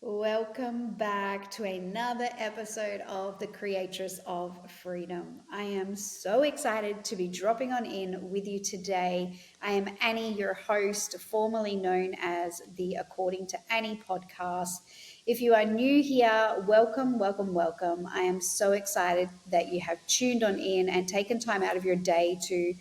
Welcome back to another episode of The Creatress of Freedom. I am so excited to be dropping on in with you today. I am Annie, your host, formerly known as the According to Annie podcast. If you are new here, welcome, welcome, welcome. I am so excited that you have tuned on in and taken time out of your day to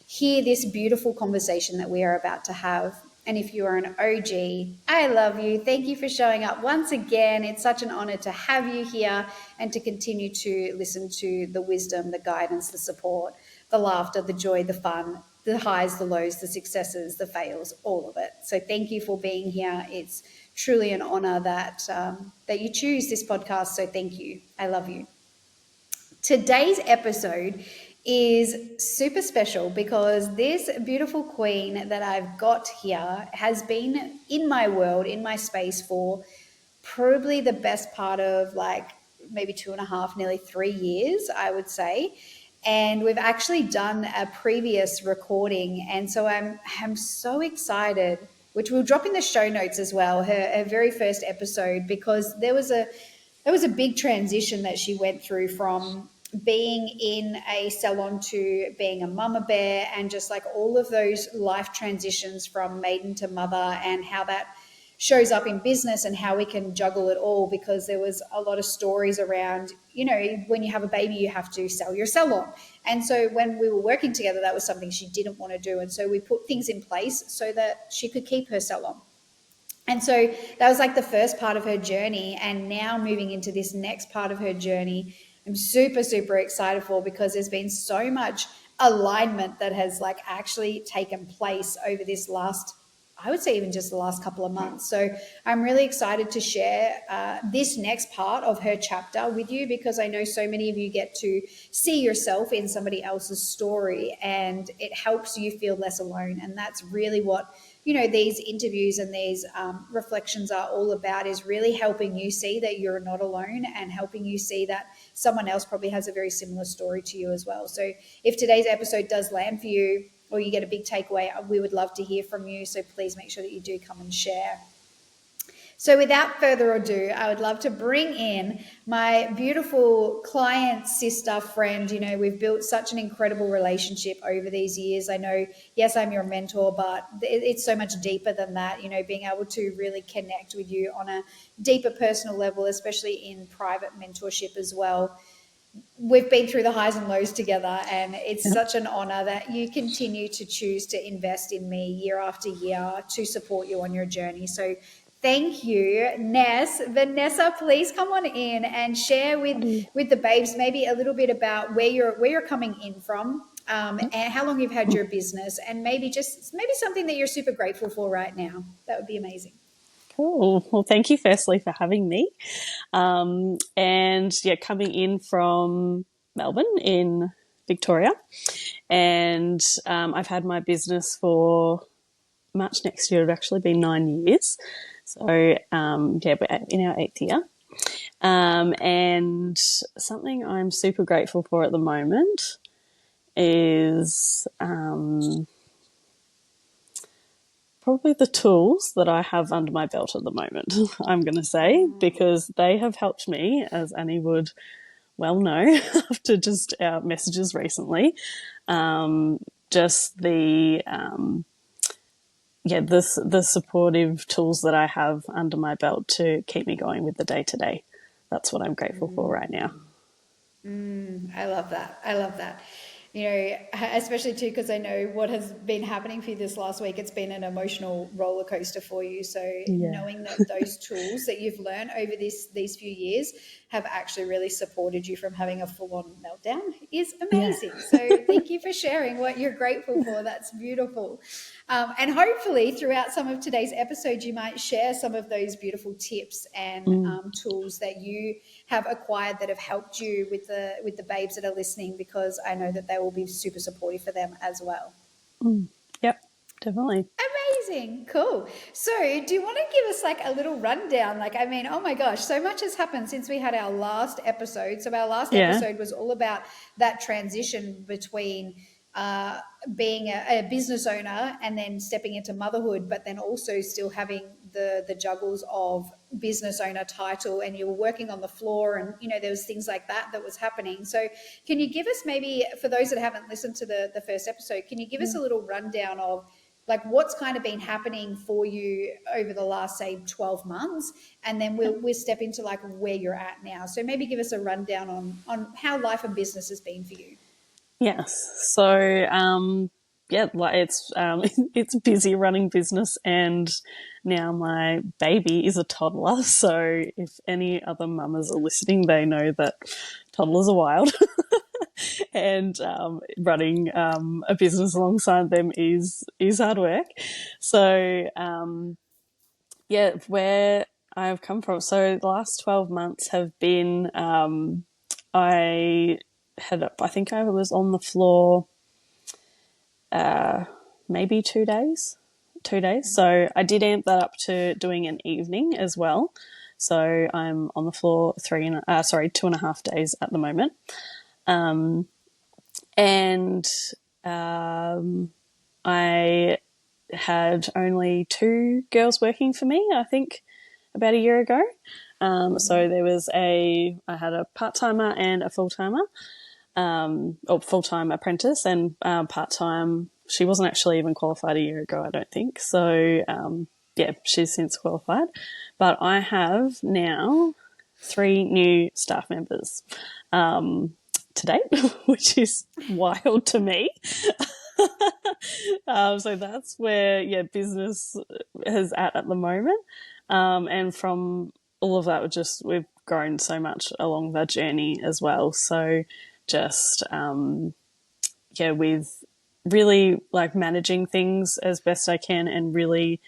hear this beautiful conversation that we are about to have. And if you are an OG, I love you. Thank you for showing up once again. It's such an honor to have you here and to continue to listen to the wisdom, the guidance, the support, the laughter, the joy, the fun, the highs, the lows, the successes, the fails, all of it. So thank you for being here. It's truly an honor that you choose this podcast. So thank you. I love you. Today's episode is super special because this beautiful queen that I've got here has been in my world, in my space for probably the best part of like maybe 2.5, nearly 3 years, I would say. And we've actually done a previous recording. And so I'm so excited, which we'll drop in the show notes as well, her very first episode, because there was a big transition that she went through from being in a salon to being a mama bear, and just like all of those life transitions from maiden to mother, and how that shows up in business and how we can juggle it all, because there was a lot of stories around, when you have a baby, you have to sell your salon. And so when we were working together, that was something she didn't want to do. And so we put things in place so that she could keep her salon. And so that was like the first part of her journey. And now moving into this next part of her journey, I'm super, super excited for, because there's been so much alignment that has like actually taken place over this last, I would say even just the last couple of months. So I'm really excited to share this next part of her chapter with you, because I know so many of you get to see yourself in somebody else's story, and it helps you feel less alone. And that's really what these interviews and these reflections are all about, is really helping you see that you're not alone, and helping you see that someone else probably has a very similar story to you as well. So if today's episode does land for you, or you get a big takeaway, we would love to hear from you. So please make sure that you do come and share. So without further ado, I would love to bring in my beautiful client, sister, friend. We've built such an incredible relationship over these years. I know, yes, I'm your mentor, but it's so much deeper than that, being able to really connect with you on a deeper personal level, especially in private mentorship as well. We've been through the highs and lows together, and it's such an honor that you continue to choose to invest in me year after year to support you on your journey. So thank you, Ness. Vanessa, please come on in and share with the babes maybe a little bit about where you're coming in from, and how long you've had your business, and maybe something that you're super grateful for right now. That would be amazing. Cool. Well, thank you firstly for having me. Coming in from Melbourne in Victoria, and I've had my business for March next year. It'll actually be 9 years. So, we're in our 8th year. And something I'm super grateful for at the moment is probably the tools that I have under my belt at the moment, I'm going to say, because they have helped me, as Annie would well know after just our messages recently. Just the supportive tools that I have under my belt to keep me going with the day-to-day. That's what I'm grateful for right now. I love that. I love that. Especially too, because I know what has been happening for you this last week. It's been an emotional roller coaster for you. So knowing that those tools that you've learned over these few years have actually really supported you from having a full-on meltdown is amazing. So thank you for sharing what you're grateful for. That's beautiful. And hopefully throughout some of today's episodes, you might share some of those beautiful tips and tools that you have acquired that have helped you with the babes that are listening, because I know that they will be super supportive for them as well. Yep, definitely. Amazing. Cool. So do you want to give us like a little rundown? Oh my gosh, so much has happened since we had our last episode. So our last episode was all about that transition between being a business owner and then stepping into motherhood, but then also still having the juggles of business owner title, and you were working on the floor, and there was things like that was happening. So can you give us, maybe for those that haven't listened to the first episode, can you give us a little rundown of like what's kind of been happening for you over the last, say, 12 months, and then we'll step into like where you're at now. So maybe give us a rundown on how life and business has been for you. Yes. So, yeah, like it's busy running business, and now my baby is a toddler. So if any other mamas are listening, they know that toddlers are wild, and running a business alongside them is hard work. So, yeah, where I've come from. So the last 12 months have been, I I think I was on the floor maybe 2 days. 2 days. So I did amp that up to doing an evening as well. So I'm on the floor 2.5 days at the moment. And I had only 2 girls working for me, I think, about a year ago. So I had a part-timer and a full-timer, or full-time apprentice, and part-time, she wasn't actually even qualified a year ago, I don't think. So, yeah, she's since qualified. But I have now 3 new staff members to date, which is wild to me. So that's where, yeah, business is at the moment. And from all of that, we've grown so much along that journey as well. So just, yeah, with really like managing things as best I can, and really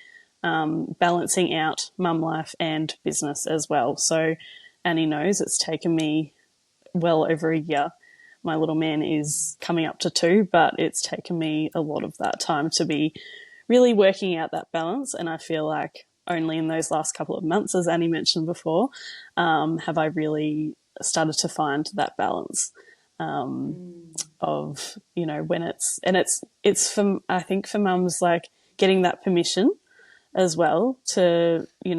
balancing out mum life and business as well. So Annie knows it's taken me well over a year. My little man is coming up to 2, but it's taken me a lot of that time to be really working out that balance. And I feel like only in those last couple of months, as Annie mentioned before, have I really started to find that balance of, when it's for, I think for mums, like getting that permission as well to, be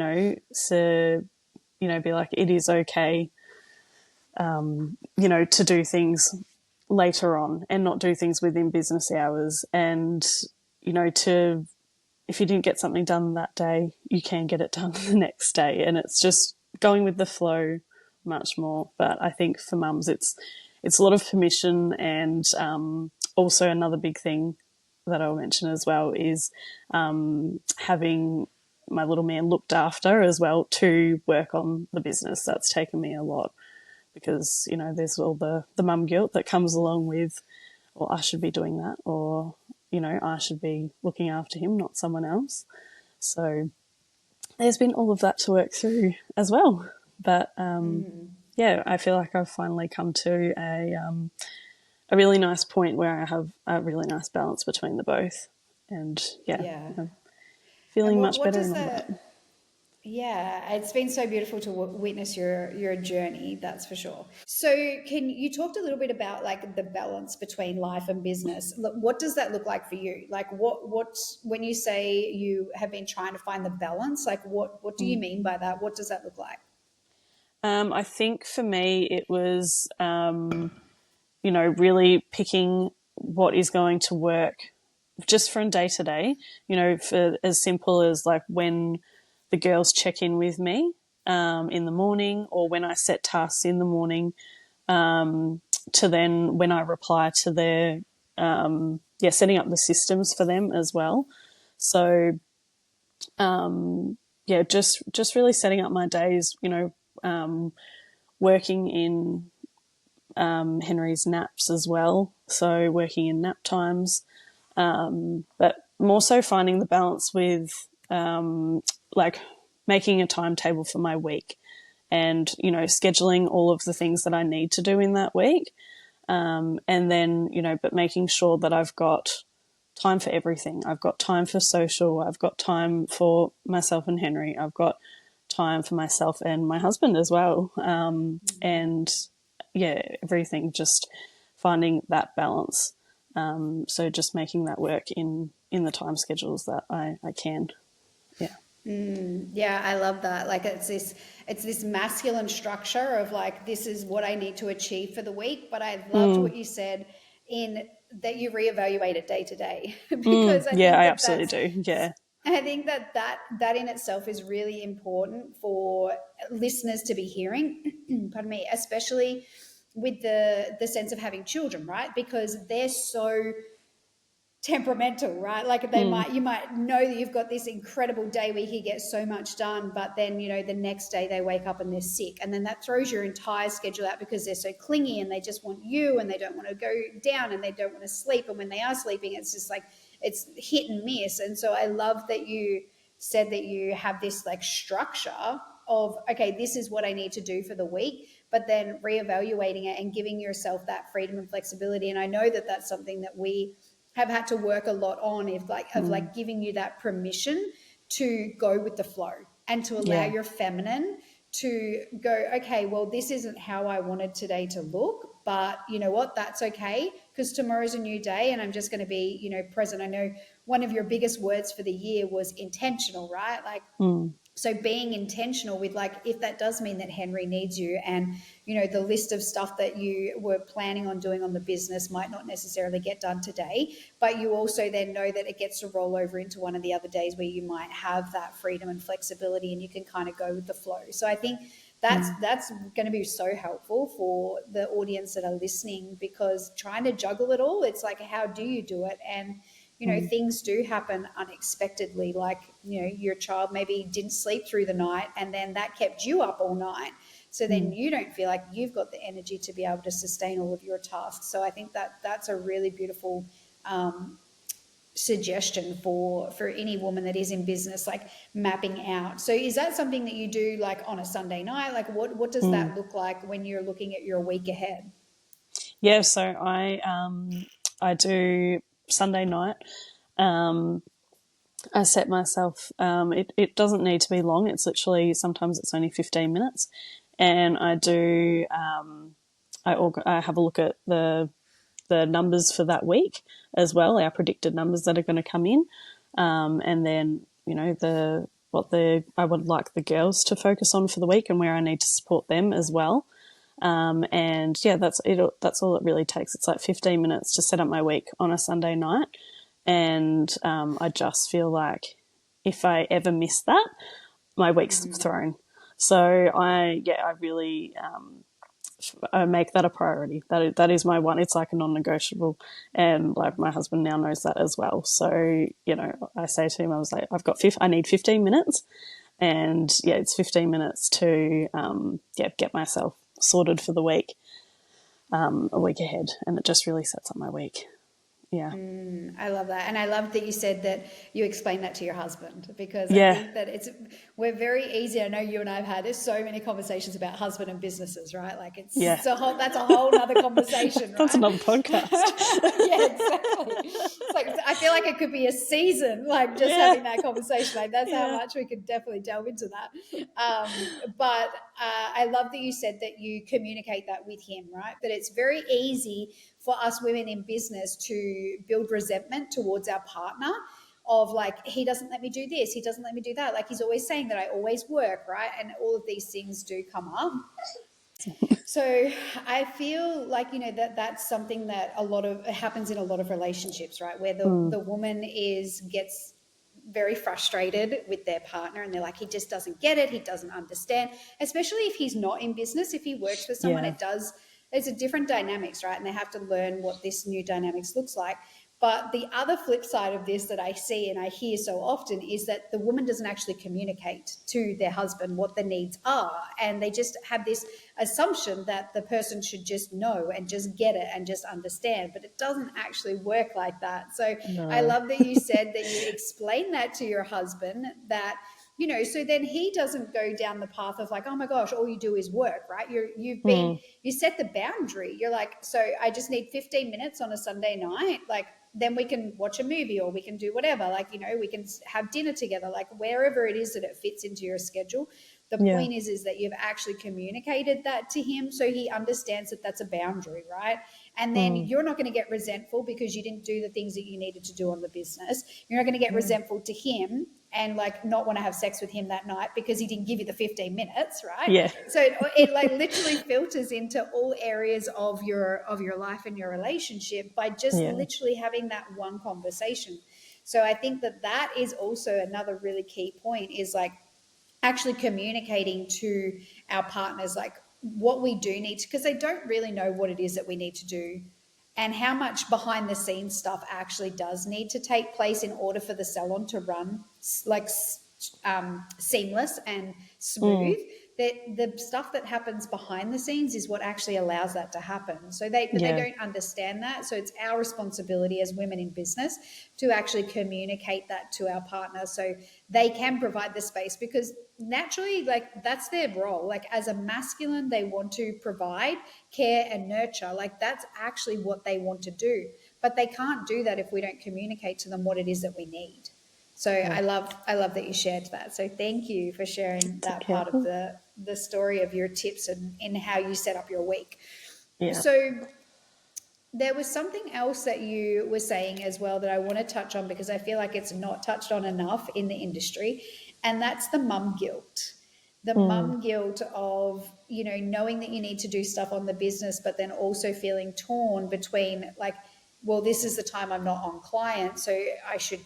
like, it is okay, to do things later on and not do things within business hours. And, if you didn't get something done that day, you can get it done the next day. And it's just going with the flow much more. But I think for mums, it's a lot of permission. And also another big thing that I'll mention as well is having my little man looked after as well to work on the business. That's taken me a lot, because, there's all the mum guilt that comes along with, well, I should be doing that, or, I should be looking after him, not someone else. So there's been all of that to work through as well. But, yeah, I feel like I've finally come to a really nice point where I have a really nice balance between the both. And, yeah. I'm feeling much better and all that. Yeah, it's been so beautiful to witness your journey, that's for sure. So can you talk a little bit about like the balance between life and business? Look, what does that look like for you? Like what when you say you have been trying to find the balance, like what do you mean by that? What does that look like? I think for me it was, really picking what is going to work just from day to day, for as simple as like when the girls check in with me in the morning, or when I set tasks in the morning, to then when I reply to their, setting up the systems for them as well. So, just really setting up my days, working in Henry's naps as well. So working in nap times, but more so finding the balance with like making a timetable for my week, and, scheduling all of the things that I need to do in that week. And then, but making sure that I've got time for everything. I've got time for social. I've got time for myself and Henry. I've got time for myself and my husband as well. And yeah, everything, just finding that balance. So just making that work in the time schedules that I can. Yeah. Yeah, I love that. Like it's this masculine structure of like this is what I need to achieve for the week, but I loved Mm, what you said in that you reevaluate it day to day mm, because I yeah, think I that absolutely that's do. Yeah. I think that in itself is really important for listeners to be hearing, pardon me, especially with the sense of having children, right? Because they're so temperamental, right? Like Mm, you might know that you've got this incredible day where he gets so much done, but then, the next day they wake up and they're sick. And then that throws your entire schedule out because they're so clingy and they just want you and they don't want to go down and they don't want to sleep. And when they are sleeping, it's just like it's hit and miss. And so I love that you said that you have this like structure of, okay, this is what I need to do for the week, but then reevaluating it and giving yourself that freedom and flexibility. And I know that that's something that we have had to work a lot on, if like of mm, like giving you that permission to go with the flow and to allow yeah. your feminine to go, okay, well, this isn't how I wanted today to look, but you know what, that's okay because tomorrow's a new day and I'm just going to be, present. I know one of your biggest words for the year was intentional, right? Like, Mm, so being intentional with like if that does mean that Henry needs you and the list of stuff that you were planning on doing on the business might not necessarily get done today, but you also then know that it gets to roll over into one of the other days where you might have that freedom and flexibility and you can kind of go with the flow. So I think that's mm, that's going to be so helpful for the audience that are listening, because trying to juggle it all, it's like how do you do it? And mm, things do happen unexpectedly. Like, your child maybe didn't sleep through the night and then that kept you up all night. So then mm, you don't feel like you've got the energy to be able to sustain all of your tasks. So I think that that's a really beautiful suggestion for any woman that is in business, like mapping out. So is that something that you do like on a Sunday night? Like what does mm. that look like when you're looking at your week ahead? Yeah, so I do Sunday night. Um, I set myself. It doesn't need to be long. It's literally sometimes it's only 15 minutes, and I do. I have a look at the numbers for that week as well, our predicted numbers that are going to come in, and then the what the I would like the girls to focus on for the week and where I need to support them as well. And yeah, that's it. That's all it really takes. It's like 15 minutes to set up my week on a Sunday night, and I just feel like if I ever miss that, my week's thrown. So I really I make that a priority. That is my one. It's like a non-negotiable, and like my husband now knows that as well. So I say to him, I was like, I need 15 minutes, and yeah, it's 15 minutes to get myself sorted for the week, a week ahead, and it just really sets up my week. Yeah, I love that. And I love that you said that you explained that to your husband, because I yeah, think that we're very easy. I know you and I have had there's so many conversations about husband and businesses, right? Like yeah. that's a whole nother conversation, That's right? another podcast. Yeah, exactly. It's like, I feel like it could be a season, like just Yeah, having that conversation. Like that's how yeah. much we could definitely delve into that. But I love that you said that you communicate that with him, right? That it's very easy for us women in business to build resentment towards our partner of like, he doesn't let me do this, he doesn't let me do that, like he's always saying that I always work, right? And all of these things do come up. So I feel like, that that's something that a lot of it happens in a lot of relationships, right? Where Mm, the woman gets very frustrated with their partner and they're like, he just doesn't get it, he doesn't understand, especially if he's not in business. If he works for someone, yeah, there's a different dynamics, right? And they have to learn what this new dynamics looks like. But the other flip side of this that I see and I hear so often is that the woman doesn't actually communicate to their husband what the needs are. And they just have this assumption that the person should just know and just get it and just understand. But it doesn't actually work like that. So I no. love that you said that you explain that to your husband, that so then he doesn't go down the path of like, oh my gosh, all you do is work, right? Mm, You set the boundary. You're like, so I just need 15 minutes on a Sunday night, like then we can watch a movie or we can do whatever, like we can have dinner together, like wherever it is that it fits into your schedule. The yeah, point is that you've actually communicated that to him so he understands that that's a boundary, right? And then mm, you're not going to get resentful because you didn't do the things that you needed to do on the business. You're not going to get yeah, resentful to him and like not want to have sex with him that night because he didn't give you the 15 minutes, right? Yeah. So it like literally filters into all areas of your life and your relationship by just Yeah. literally having that one conversation. So I think that that is also another really key point, is like actually communicating to our partners like what we do need to, because they don't really know what it is that we need to do and how much behind the scenes stuff actually does need to take place in order for the salon to run like seamless and Mm. smooth. That the stuff that happens behind the scenes is what actually allows that to happen. So they Yeah. don't understand that. So it's our responsibility as women in business to actually communicate that to our partner so they can provide the space, because naturally, like, that's their role. Like, as a masculine, they want to provide care and nurture. Like, that's actually what they want to do. But they can't do that if we don't communicate to them what it is that we need. So Yeah. I love that you shared that. So thank you for sharing It's that okay. part of the story of your tips and in how you set up your week. Yeah. So there was something else that you were saying as well that I want to touch on, because I feel like it's not touched on enough in the industry, and that's the mum guilt. The Mm. mum guilt of, knowing that you need to do stuff on the business, but then also feeling torn between like, well, this is the time I'm not on client, so I should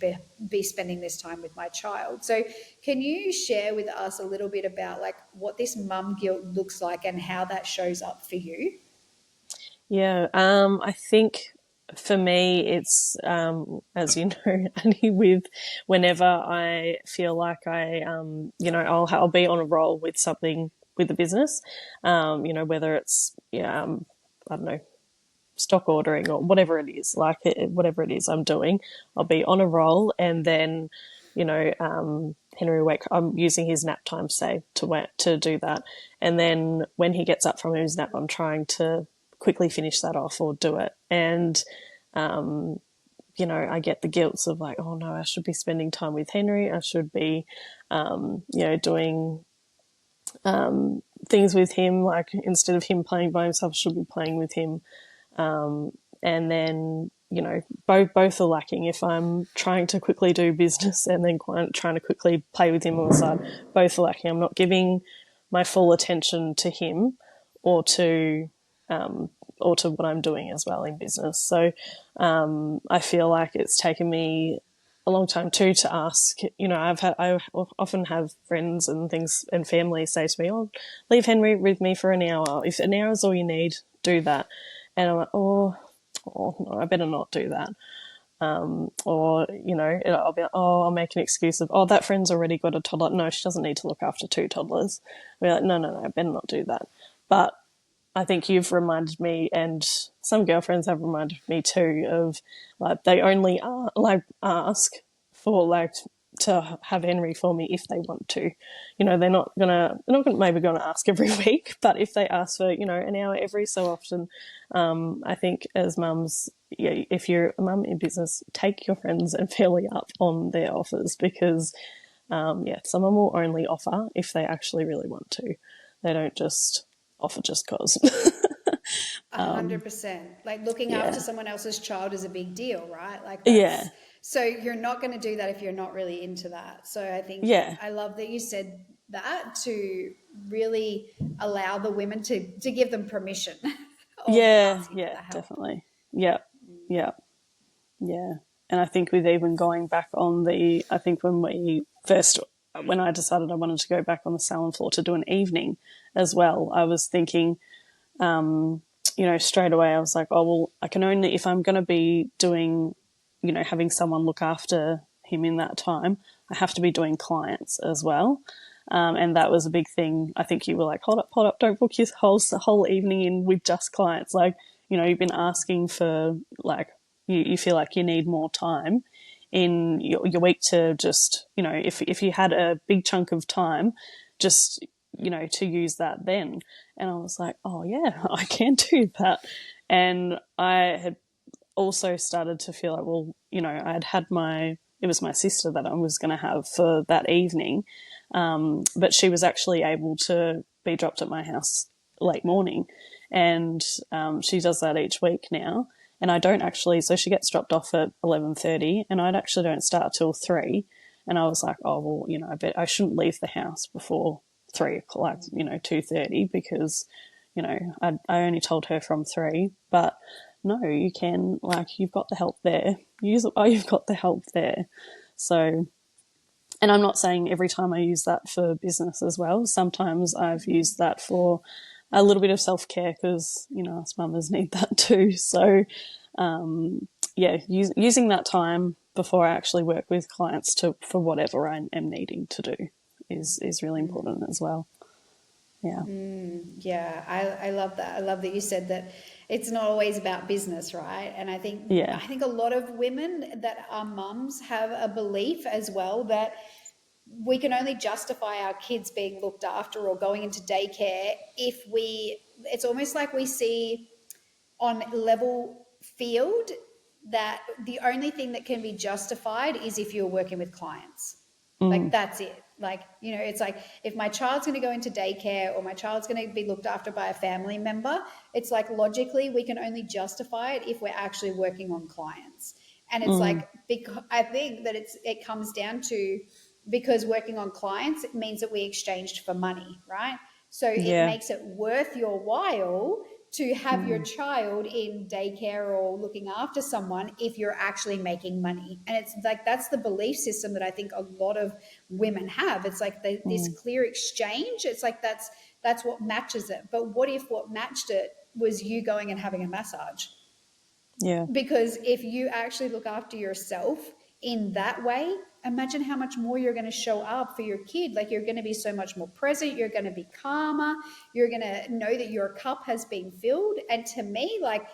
be spending this time with my child. So can you share with us a little bit about like what this mum guilt looks like and how that shows up for you? Yeah, I think for me, it's as you know, Annie, with whenever I feel like I'll be on a roll with something with the business, whether it's I don't know, stock ordering or whatever it is, whatever it is I'm doing, I'll be on a roll, and then Henry wake. I'm using his nap time, say, to do that, and then when he gets up from his nap, I'm trying to quickly finish that off or do it, and I get the guilt of like, oh no, I should be spending time with Henry. I should be, doing things with him. Like instead of him playing by himself, I should be playing with him. And then both are lacking. If I'm trying to quickly do business and then trying to quickly play with him on the side, both are lacking. I'm not giving my full attention to him or to what I'm doing as well in business. So I feel like it's taken me a long time too to ask. I often have friends and things and family say to me, "Oh, leave Henry with me for an hour. If an hour is all you need, do that." And I'm like, oh no, I better not do that. Or, I'll be like, oh, I'll make an excuse of, oh, that friend's already got a toddler. No, she doesn't need to look after two toddlers. I'll be like, no, I better not do that. But I think you've reminded me, and some girlfriends have reminded me too, of like they only ask for like to have Henry for me if they want to. They're not maybe gonna ask every week, but if they ask for an hour every so often, I think as mums, yeah, if you're a mum in business, take your friends and family up on their offers, because someone will only offer if they actually really want to. They don't just offer just cause. 100%. Like, looking after Yeah, someone else's child is a big deal, right? Like, yeah, that's so you're not going to do that if you're not really into that. So I think yeah, I love that you said that, to really allow the women to give them permission of asking for yeah, the help. definitely. Yeah, yeah, yeah. And I think with even going back on I think when I decided I wanted to go back on the salon floor to do an evening as well, I was thinking, straight away I was like, oh, well, I can only, if I'm going to be doing, having someone look after him in that time, I have to be doing clients as well. And that was a big thing. I think you were like, hold up, don't book your whole evening in with just clients. Like, you've been asking for like, you feel like you need more time in your week to just, if you had a big chunk of time, just, to use that then. And I was like, oh yeah, I can do that. And I had also started to feel like, well, it was my sister that I was going to have for that evening. But she was actually able to be dropped at my house late morning. And she does that each week now. And I don't actually, so she gets dropped off at 11:30, and I actually don't start till 3. And I was like, oh, well, I bet I shouldn't leave the house before 3 o'clock, 2:30, because, I only told her from 3, but no, you can, you've got the help there. You've got the help there. So, and I'm not saying every time I use that for business as well. Sometimes I've used that for a little bit of self-care, because, us mamas need that too. So, using that time before I actually work with clients for whatever I am needing to do is really important as well. Yeah. Yeah, I love that. I love that you said that it's not always about business, right? And Yeah. I think a lot of women that are mums have a belief as well that we can only justify our kids being looked after or going into daycare if it's almost like we see on level field that the only thing that can be justified is if you're working with clients. Like, that's it. Like, it's like, if my child's going to go into daycare or my child's going to be looked after by a family member, it's like logically we can only justify it if we're actually working on clients. And it's like, because I think that it comes down to, because working on clients, it means that we exchanged for money, right? So it Yeah. makes it worth your while to have your child in daycare or looking after someone if you're actually making money. And it's like, that's the belief system that I think a lot of women have. It's like this clear exchange. It's like that's what matches it. But what if what matched it was you going and having a massage? Yeah. Because if you actually look after yourself in that way, imagine how much more you're going to show up for your kid. Like, you're going to be so much more present, you're going to be calmer, you're going to know that your cup has been filled. And to me, like,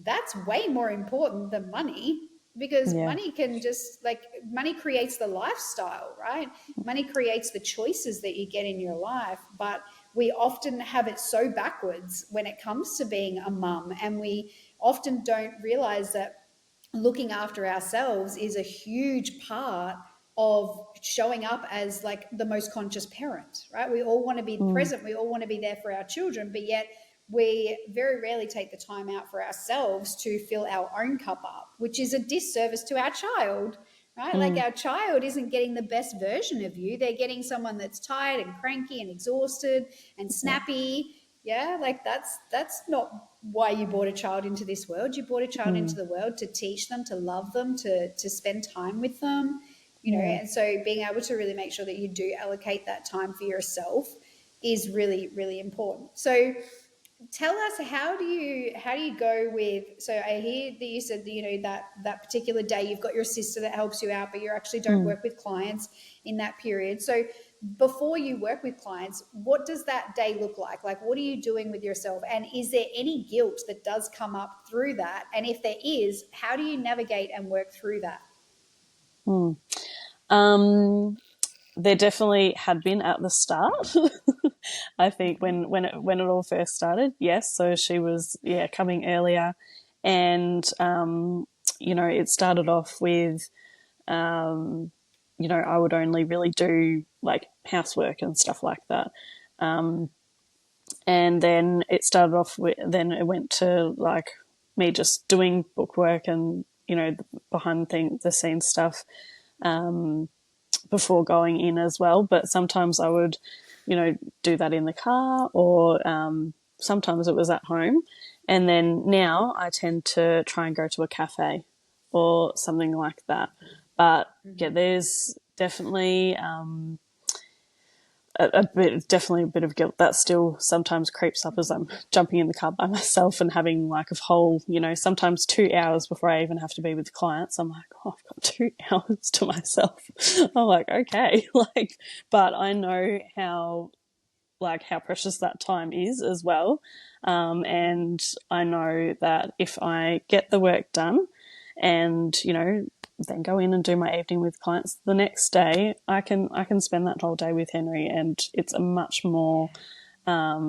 that's way more important than money, because Yeah. money can just, like, money creates the lifestyle, right? Money creates the choices that you get in your life. But we often have it so backwards when it comes to being a mum, and we often don't realize that looking after ourselves is a huge part of showing up as like the most conscious parent, right? We all want to be present, we all want to be there for our children, but yet we very rarely take the time out for ourselves to fill our own cup up, which is a disservice to our child, right? Like, our child isn't getting the best version of you. They're getting someone that's tired and cranky and exhausted and snappy. Yeah, like, that's not why you brought a child into this world. You brought a child into the world to teach them, to love them, to spend time with them, Yeah. and so being able to really make sure that you do allocate that time for yourself is really, really important. So tell us, how do you go with, so I hear that you said that, that particular day you've got your sister that helps you out, but you actually don't work with clients in that period. So before you work with clients, what does that day look like? Like, what are you doing with yourself? And is there any guilt that does come up through that? And if there is, how do you navigate and work through that? There definitely had been at the start. I think when it all first started, yes. So she was coming earlier, and it started off with I would only really do like housework and stuff like that. And then then it went to like me just doing bookwork and, behind the scenes stuff before going in as well. But sometimes I would, do that in the car, or sometimes it was at home. And then now I tend to try and go to a cafe or something like that. But yeah, there's definitely definitely a bit of guilt that still sometimes creeps up as I'm jumping in the car by myself and having like a whole, sometimes 2 hours before I even have to be with clients. I'm like, oh, I've got 2 hours to myself. I'm like, okay, but I know how precious that time is as well. And I know that if I get the work done and, then go in and do my evening with clients, the next day I can spend that whole day with Henry, and it's a much more a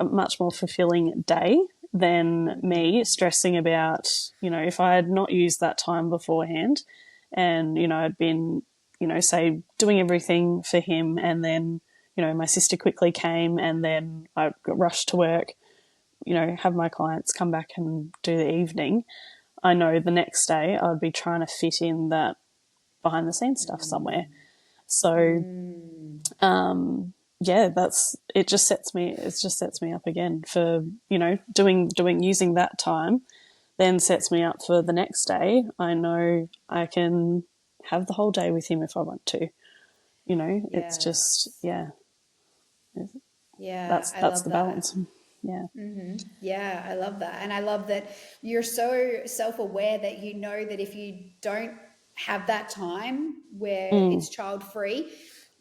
much more fulfilling day than me stressing about, if I had not used that time beforehand and, I'd been, say doing everything for him, and then, my sister quickly came, and then I got rushed to work, have my clients come back and do the evening. I know the next day I'd be trying to fit in that behind the scenes stuff somewhere. So, yeah, it just sets me up again for, using that time, then sets me up for the next day. I know I can have the whole day with him if I want to. It's just, Yes. yeah, Yeah, that's I that's love the that. balance. Yeah. Yeah, I love that. And I love that you're so self-aware that you know that if you don't have that time where Mm, it's child free,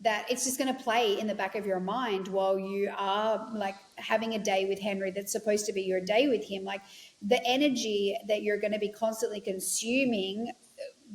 that it's just going to play in the back of your mind while you are like having a day with Henry that's supposed to be your day with him. Like the energy that you're going to be constantly consuming,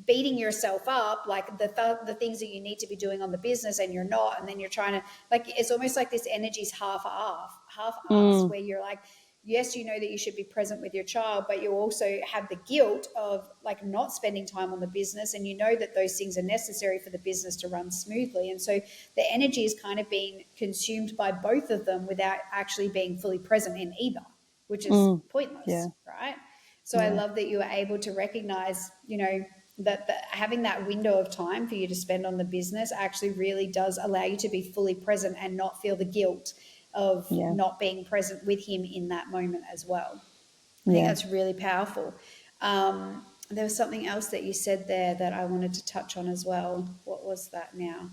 beating yourself up, like the things that you need to be doing on the business and you're not, and then you're trying to, like, it's almost like this energy's half-assed, mm, where you're like, yes, you know that you should be present with your child, but you also have the guilt of like not spending time on the business, and you know that those things are necessary for the business to run smoothly. And so the energy is kind of being consumed by both of them without actually being fully present in either, which is mm. Yeah, pointless, right? So I yeah, love that you were able to recognize, that having that window of time for you to spend on the business actually really does allow you to be fully present and not feel the guilt of yeah, not being present with him in that moment as well. I think yeah. that's really powerful. There was something else that you said there that I wanted to touch on as well. What was that now?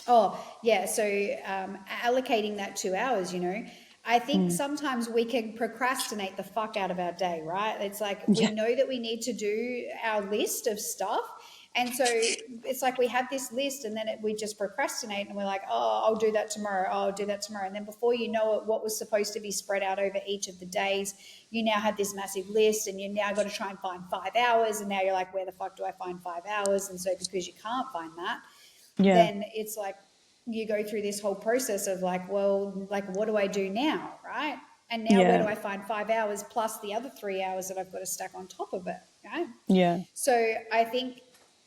Oh, yeah. So allocating that 2 hours, I think Mm, sometimes we can procrastinate the fuck out of our day, right? It's like we yeah, know that we need to do our list of stuff. And so it's like we have this list and then we just procrastinate and we're like, oh, I'll do that tomorrow. Oh, I'll do that tomorrow. And then before you know it, what was supposed to be spread out over each of the days, you now have this massive list and you now got to try and find 5 hours. And now you're like, where the fuck do I find 5 hours? And so because you can't find that, yeah, then it's like you go through this whole process of like, well, like, what do I do now? Right. And now where do yeah, I find 5 hours plus the other 3 hours that I've got to stack on top of it? Right. yeah, So I think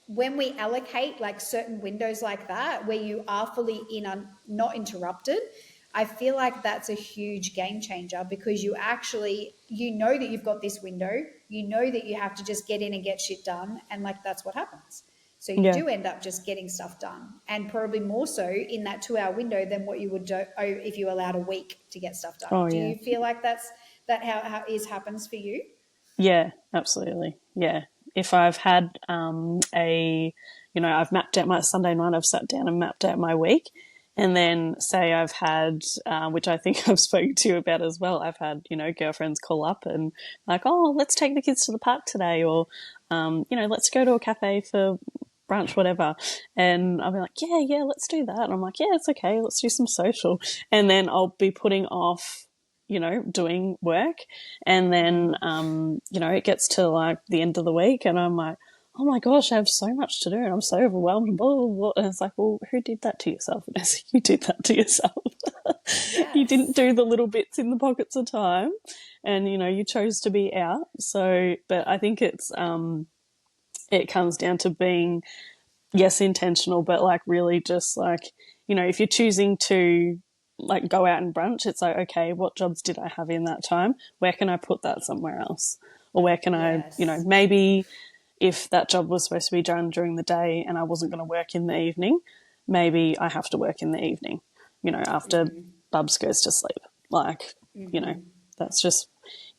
when we allocate like certain windows like that, where you are fully not interrupted, I feel like that's a huge game changer because you know that you've got this window, you know that you have to just get in and get shit done. And like, that's what happens. So you yeah. do end up just getting stuff done, and probably more so in that 2 hour window than what you would do if you allowed a week to get stuff done. Oh, Do yeah. you feel like that how is happens for you? Yeah, absolutely. Yeah. If I've had I've mapped out my Sunday night, I've sat down and mapped out my week. And then say I've had, which I think I've spoken to you about as well, I've had, girlfriends call up and like, oh, let's take the kids to the park today, or, let's go to a cafe for brunch, whatever. And I'll be like, yeah, yeah, let's do that. And I'm like, yeah, it's okay. Let's do some social. And then I'll be putting off, doing work. And then, it gets to like the end of the week and I'm like, oh my gosh, I have so much to do and I'm so overwhelmed. Blah, blah, blah. And it's like, well, who did that to yourself? You did that to yourself. You didn't Yes. do the little bits in the pockets of time and, you chose to be out. So, but I think it comes down to being, yes, intentional, but like really just like, if you're choosing to like go out and brunch, it's like, okay, what jobs did I have in that time? Where can I put that somewhere else? Or where can I, Yes. maybe if that job was supposed to be done during the day and I wasn't going to work in the evening, maybe I have to work in the evening, after Bubs goes to sleep. Like, that's just,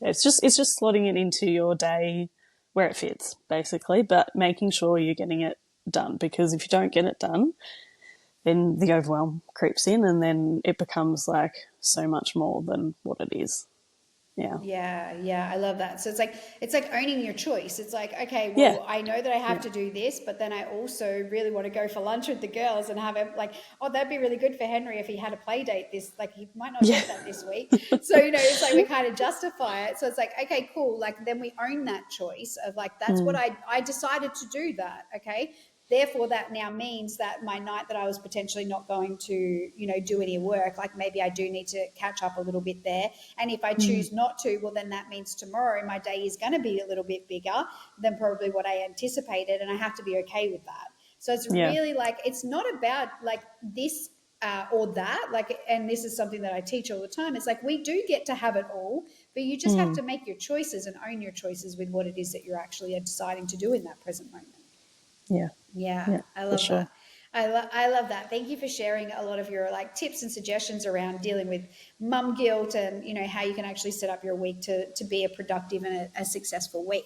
it's just slotting it into your day where it fits, basically, but making sure you're getting it done, because if you don't get it done, then the overwhelm creeps in and then it becomes like so much more than what it is. Yeah. Yeah, yeah, I love that. So it's like owning your choice. It's like, okay, Yeah. well, I know that I have Yeah. to do this, but then I also really want to go for lunch with the girls and have it like, oh, that'd be really good for Henry if he had a play date this, like he might not Yeah. get that this week. So, it's like we kind of justify it. So it's like, okay, cool. Like then we own that choice of like, that's what Mm. I decided to do that. Okay. Therefore, that now means that my night that I was potentially not going to, do any work, like maybe I do need to catch up a little bit there. And if I Mm. choose not to, well, then that means tomorrow my day is going to be a little bit bigger than probably what I anticipated. And I have to be okay with that. So it's Yeah. really like, it's not about like this or that, like, and this is something that I teach all the time. It's like we do get to have it all, but you just have Mm. to make your choices and own your choices with what it is that you're actually deciding to do in that present moment. Yeah. Yeah, Yeah, I for love sure. that. I love that. Thank you for sharing a lot of your like tips and suggestions around dealing with mum guilt and how you can actually set up your week to be a productive and a successful week.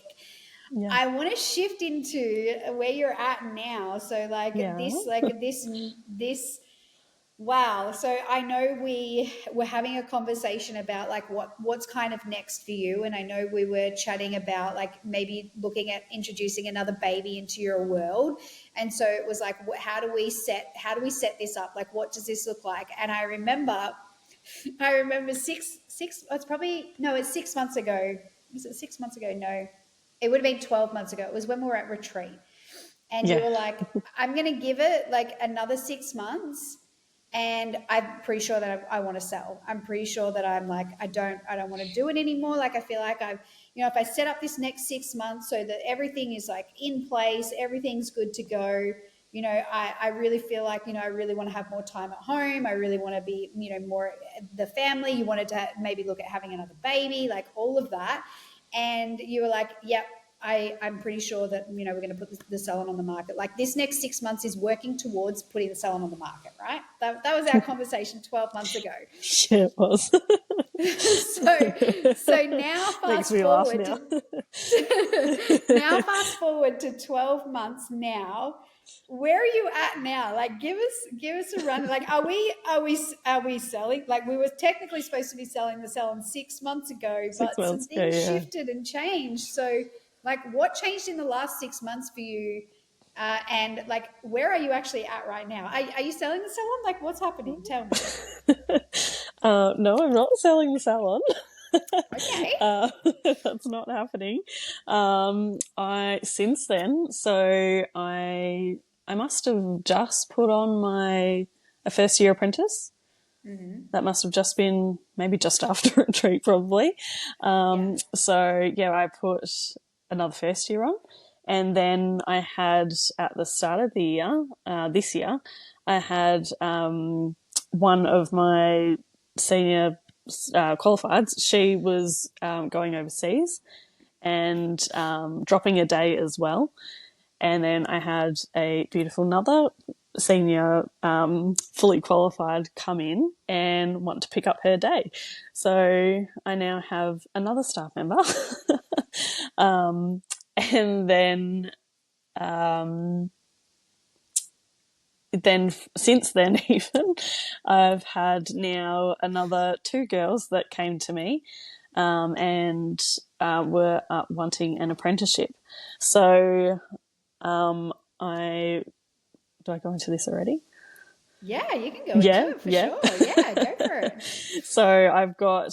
Yeah. I want to shift into where you're at now. So Yeah. this wow. So I know we were having a conversation about like what's kind of next for you, and I know we were chatting about like maybe looking at introducing another baby into your world. And so it was like, how do we set this up? Like, what does this look like? And I remember six. It's probably no, it's 6 months ago. Was it 6 months ago? No, it would have been 12 months ago. It was when we were at retreat, and you Yeah. were like, I'm going to give it like another 6 months, and I'm pretty sure that I want to sell. I'm pretty sure that I'm like, I don't want to do it anymore. Like I feel like if I set up this next 6 months so that everything is like in place, everything's good to go. I really feel like, I really want to have more time at home. I really want to be, more the family. You wanted to maybe look at having another baby, like all of that. And you were like, yep, I'm pretty sure that we're going to put the salon on the market. Like this next 6 months is working towards putting the salon on the market, right? That was our conversation 12 months ago. Yeah, it was. So now Makes me laugh now. now fast forward to 12 months now. Where are you at now? Like give us a run. Like are we selling? Like we were technically supposed to be selling the salon 6 months ago, Six but some months ago, things yeah. shifted and changed. So like what changed in the last 6 months for you? And like where are you actually at right now? Are you selling the salon? Like what's happening? Tell me. No, I'm not selling the salon. Okay. uh, that's not happening. I since then, so I must have just put on my a first year apprentice. Mm-hmm. That must have just been maybe just after a retreat, probably. Yeah. So yeah, I put another first year on, and then I had at the start of the year, this year, I had one of my senior qualifieds. She was going overseas and dropping a day as well. And then I had a beautiful another senior, fully qualified, come in and want to pick up her day. So I now have another staff member. And then since then, even I've had now another two girls that came to me, and were wanting an apprenticeship. So I do I go into this already? Yeah, you can go into Yeah, it for yeah. sure. Yeah, go for it. So I've got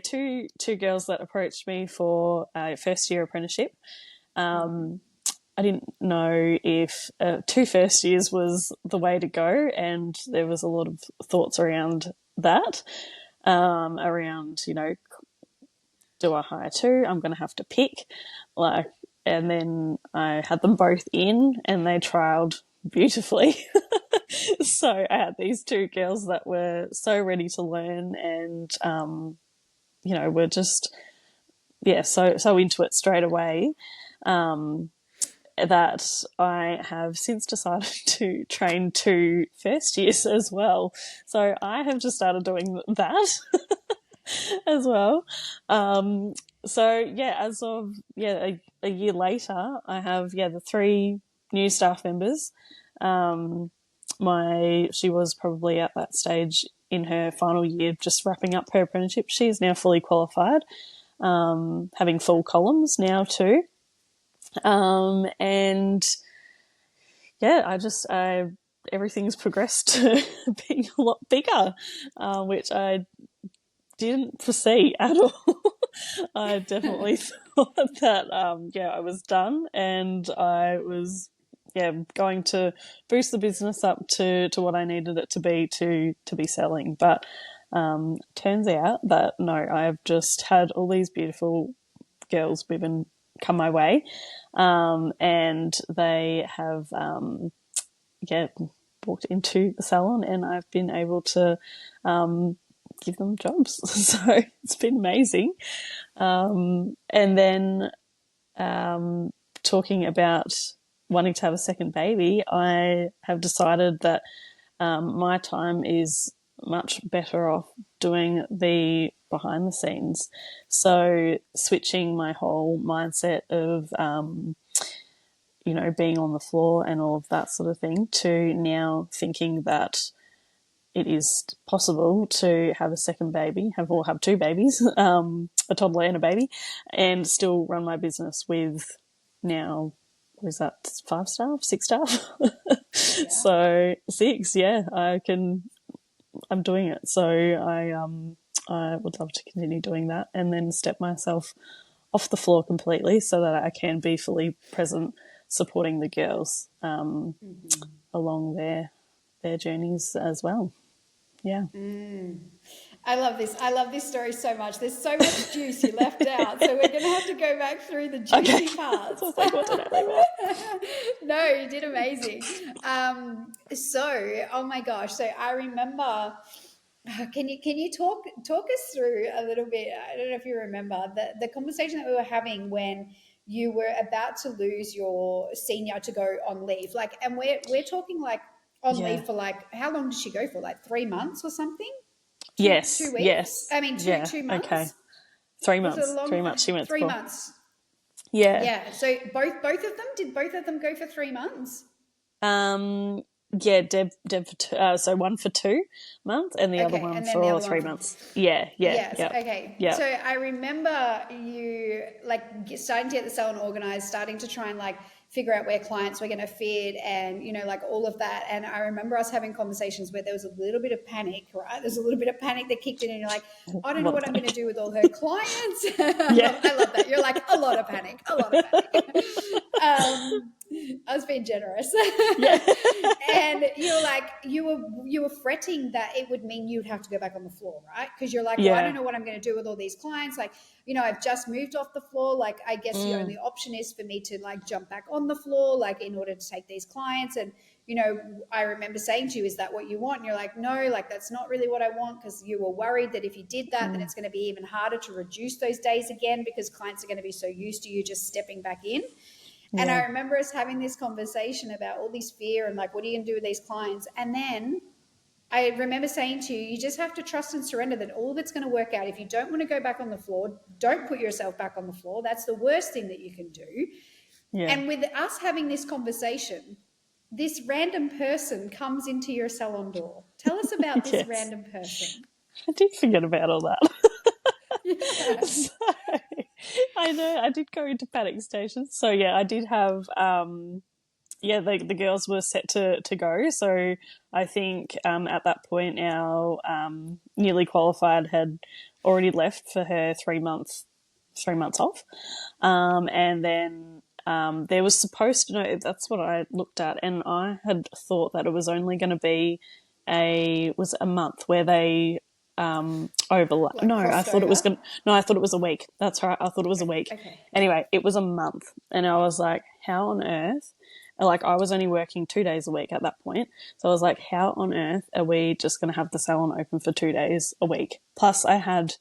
two girls that approached me for a first year apprenticeship. I didn't know if two first years was the way to go, and there was a lot of thoughts around that. Around do I hire two? I'm going to have to pick, like, and then I had them both in, and they trialed beautifully. So I had these two girls that were so ready to learn, and were just so into it straight away. That I have since decided to train two first years as well. So I have just started doing that as well. So yeah, as of a year later, I have the three new staff members. She was probably at that stage in her final year, just wrapping up her apprenticeship. She is now fully qualified, having full columns now too. And yeah, everything's progressed to being a lot bigger, which I didn't foresee at all. I definitely thought that I was done, and I was going to boost the business up to what I needed it to be selling. But turns out that no, I've just had all these beautiful girls women come my way, and they have walked into the salon, and I've been able to give them jobs. So it's been amazing. And then talking about wanting to have a second baby, I have decided that my time is much better off doing the behind the scenes. So switching my whole mindset of, being on the floor and all of that sort of thing to now thinking that it is possible to have a second baby, have two babies, a toddler and a baby, and still run my business with now, what is that, 5 staff, 6 staff? Yeah. So 6, yeah, I'm doing it. So I would love to continue doing that and then step myself off the floor completely so that I can be fully present supporting the girls along their journeys as well. Yeah. I love this. I love this story so much. There's so much juice you left out. So we're going to have to go back through the juicy parts. I was like, what did I leave out? No, you did amazing. Oh my gosh. So I remember, can you talk us through a little bit? I don't know if you remember the conversation that we were having when you were about to lose your senior to go on leave. Like, and we're talking like on leave for like, how long did she go for? Like 3 months or something? Two weeks? Yes. I mean, two months? Okay. 3 Was it months. a long? 3 months she went 3 for. months. Yeah. Yeah. So both of them, did both of them go for 3 months? Yeah, Deb for so one for 2 months and the other one and then for the other 3 one months. Yeah. Yes. Yeah. Okay. Yeah. So I remember you like starting to get the salon organized, starting to try and like figure out where clients were going to fit and, like all of that. And I remember us having conversations where there was a little bit of panic, right? There's a little bit of panic that kicked in and you're like, I don't know what I'm going to do with all her clients. I love that. You're like, a lot of panic. I was being generous. Yeah. And you're like, you were fretting that it would mean you'd have to go back on the floor, right? Because you're like, well, I don't know what I'm going to do with all these clients. Like, I've just moved off the floor. Like, I guess the only option is for me to like jump back on the floor, like in order to take these clients. And, I remember saying to you, is that what you want? And you're like, no, like that's not really what I want, because you were worried that if you did that, then it's going to be even harder to reduce those days again because clients are going to be so used to you just stepping back in. Yeah. And I remember us having this conversation about all this fear and like, what are you going to do with these clients? And then I remember saying to you, you just have to trust and surrender that all of it's going to work out. If you don't want to go back on the floor, don't put yourself back on the floor. That's the worst thing that you can do. Yeah. And with us having this conversation, this random person comes into your salon door. Tell us about this random person. I did forget about all that. Yeah. So, I know I did go into panic stations. So yeah, I did have the girls were set to go. So I think at that point our newly qualified had already left for her 3 months off, and then there was supposed to know, that's what I looked at, and I had thought that it was only going to be a month where they overlap. Like I thought it was I thought it was a week. That's right. I thought it was a week. Okay. Anyway, it was a month, and I was like, how on earth? Like, I was only working 2 days a week at that point, so I was like, how on earth are we just going to have the salon open for 2 days a week? Plus, I had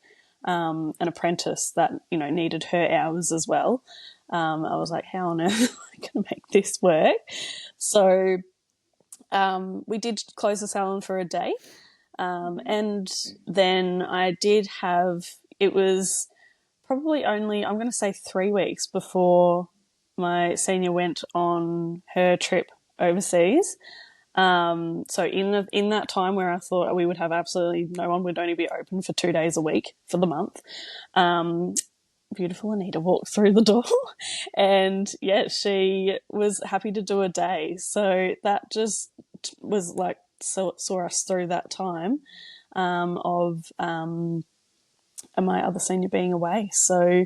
an apprentice that needed her hours as well. I was like, how on earth am I going to make this work? So we did close the salon for a day. And then I did have, it was probably only, I'm going to say 3 weeks before my senior went on her trip overseas. So in that time where I thought we would have absolutely no one, would only be open for 2 days a week for the month, beautiful Anita walked through the door and she was happy to do a day. So that just was like, saw us through that time of my other senior being away. So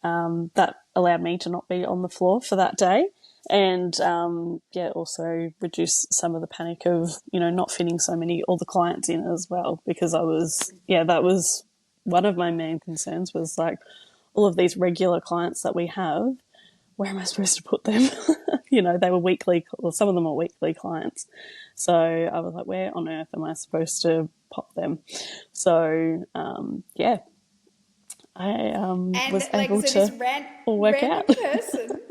that allowed me to not be on the floor for that day, and also reduce some of the panic of not fitting all the clients in as well, because I was that was one of my main concerns, was like all of these regular clients that we have, where am I supposed to put them? They were weekly, or some of them are weekly clients. So I was like, where on earth am I supposed to pop them? So, I was able to work out. Random person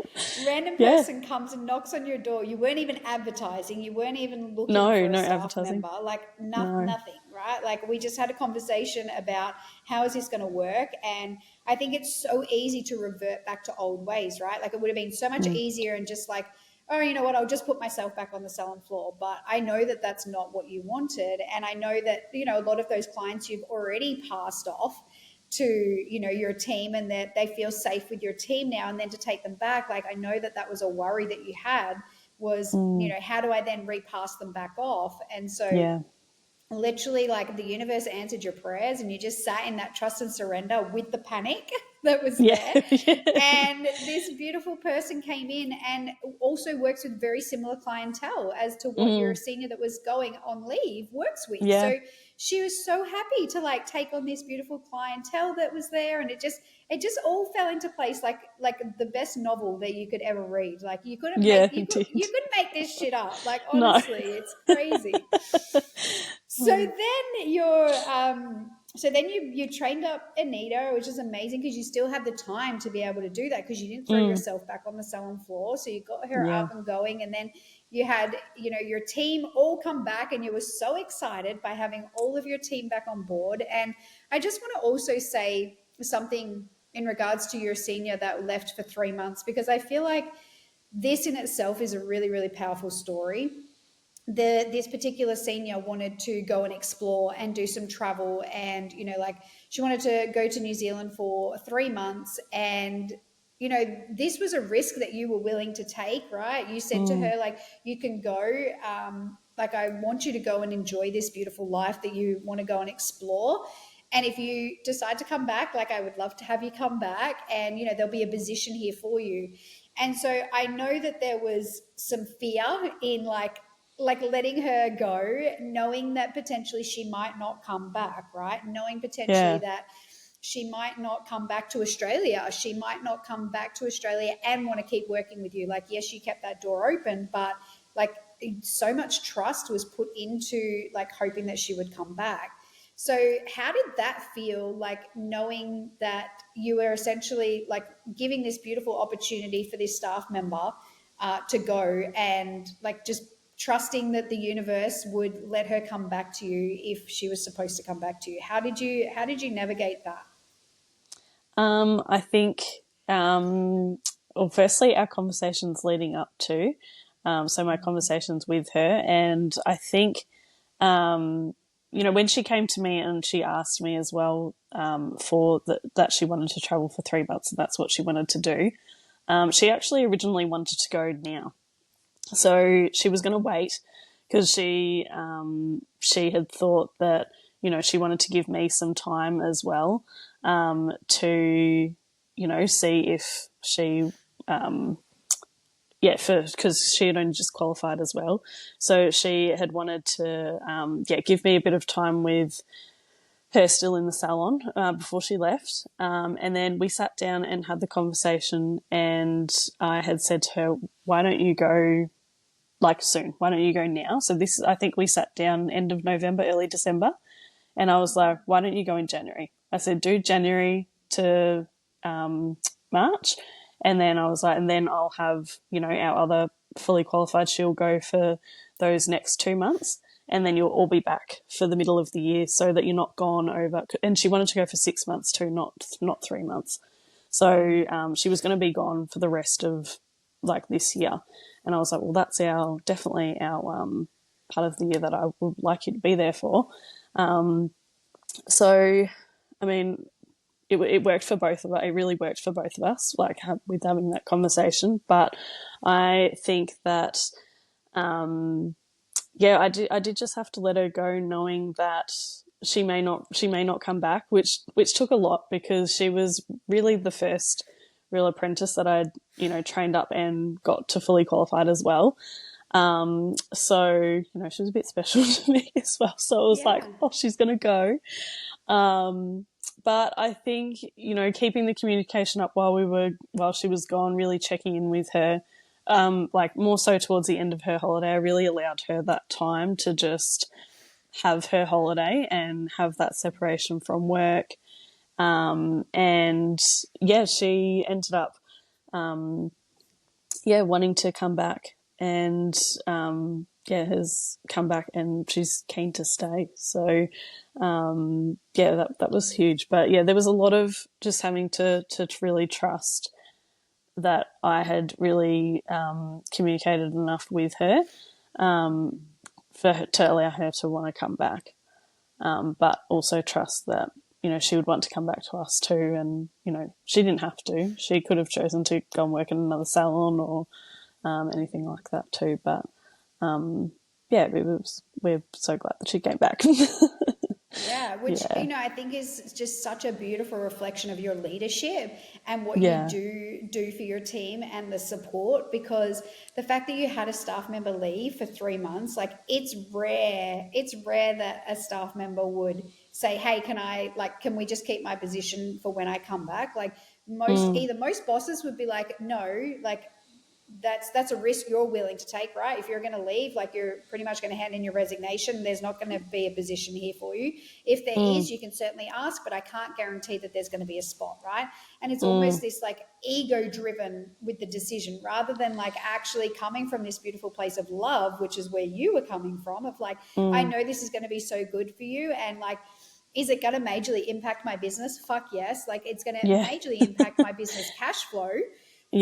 random Yeah. person comes and knocks on your door. You weren't even advertising. You weren't even looking No, for a no staff advertising. member. Like No. nothing, right? Like we just had a conversation about how is this going to work. And I think it's so easy to revert back to old ways, right? Like it would have been so much Mm, easier and just like, oh, you know what, I'll just put myself back on the salon floor. But I know that that's not what you wanted. And I know that, you know, a lot of those clients you've already passed off to, you know, your team, and that they feel safe with your team now, and then to take them back, like I know that that was a worry that you had, was, you mm, know, how do I then repass them back off? And so yeah. literally, like, the universe answered your prayers, and you just sat in that trust and surrender with the panic that was Yeah. there. Yeah. And this beautiful person came in and also works with very similar clientele as to what your Mm, senior that was going on leave works with. yeah. So she was so happy to like take on this beautiful clientele that was there, and it just all fell into place like the best novel that you could ever read. Like you couldn't Yeah, make you it could did. you couldn't make this shit up. Like No. honestly, it's crazy. So then you trained up Anita, which is amazing because you still had the time to be able to do that because you didn't throw Mm, yourself back on the salon floor. So you got her yeah. up and going, and then you had, you know, your team all come back, and you were so excited by having all of your team back on board. And I just want to also say something in regards to your senior that left for 3 months, because I feel like this in itself is a really, really powerful story. This particular senior wanted to go and explore and do some travel, and, you know, like, she wanted to go to New Zealand for 3 months. And, you know, this was a risk that you were willing to take, right? You said to Mm, her, like, you can go, like, I want you to go and enjoy this beautiful life that you want to go and explore. And if you decide to come back, like, I would love to have you come back, and, you know, there'll be a position here for you. And so I know that there was some fear in like letting her go, knowing that potentially she might not come back, right? Knowing potentially yeah. that she might not come back to Australia. She might not come back to Australia and want to keep working with you. Like, yes, you kept that door open, but like, so much trust was put into like hoping that she would come back. So, how did that feel, like knowing that you were essentially like giving this beautiful opportunity for this staff member to go, and like just trusting that the universe would let her come back to you if she was supposed to come back to you? How did you navigate that? I think, um, well, firstly, our conversations leading up to, so my conversations with her, and I think, um, you know, when she came to me and she asked me as well, that she wanted to travel for 3 months and that's what she wanted to do. She actually originally wanted to go now, so she was going to wait because she had thought that, you know, she wanted to give me some time as well, to, you know, see if she, yeah, for because she had only just qualified as well, so she had wanted to, yeah, give me a bit of time with her still in the salon before she left. And then we sat down and had the conversation, and I had said to her, "Why don't you go like soon? Why don't you go now?" So this, I think we sat down end of November, early December, and I was like, "Why don't you go in January?" I said, "Do January to March," and then I was like, "And then I'll have, you know, our other fully qualified. She'll go for those next 2 months." And then you'll all be back for the middle of the year, so that you're not gone over. And she wanted to go for 6 months too, not 3 months. So she was going to be gone for the rest of like this year. And I was like, well, that's definitely our part of the year that I would like you to be there for. So, I mean, it worked for both of us. It really worked for both of us, like with having that conversation. But I think that, yeah, I did just have to let her go, knowing that she may not come back, which took a lot because she was really the first real apprentice that I'd, you know, trained up and got to fully qualified as well. So, you know, she was a bit special to me as well. So I was like, Yeah. oh, she's gonna go. But I think, you know, keeping the communication up while she was gone, really checking in with her, like more so towards the end of her holiday, I really allowed her that time to just have her holiday and have that separation from work. And yeah, she ended up yeah, wanting to come back, and yeah, has come back and she's keen to stay. So yeah, that was huge. But yeah, there was a lot of just having to really trust that I had really communicated enough with her for her, to allow her to want to come back, but also trust that she would want to come back to us too. And she didn't have to. She could have chosen to go and work in another salon or anything like that too. But yeah, we're so glad that she came back. Yeah, which Yeah, I think is just such a beautiful reflection of your leadership and what you yeah, do for your team and the support. Because the fact that you had a staff member leave for 3 months, like it's rare that a staff member would say, "Hey, can we just keep my position for when I come back?" Like mm, most bosses would be like, "No, like that's a risk you're willing to take, right? If you're going to leave, like you're pretty much going to hand in your resignation. There's not going to be a position here for you. If there mm, is, you can certainly ask, but I can't guarantee that there's going to be a spot, right?" And it's almost mm, this like ego driven with the decision rather than like actually coming from this beautiful place of love, which is where you were coming from, of like, I mm, know this is going to be so good for you. And like, is it going to majorly impact my business? Fuck yes. Like it's going to yeah, majorly impact my business cash flow,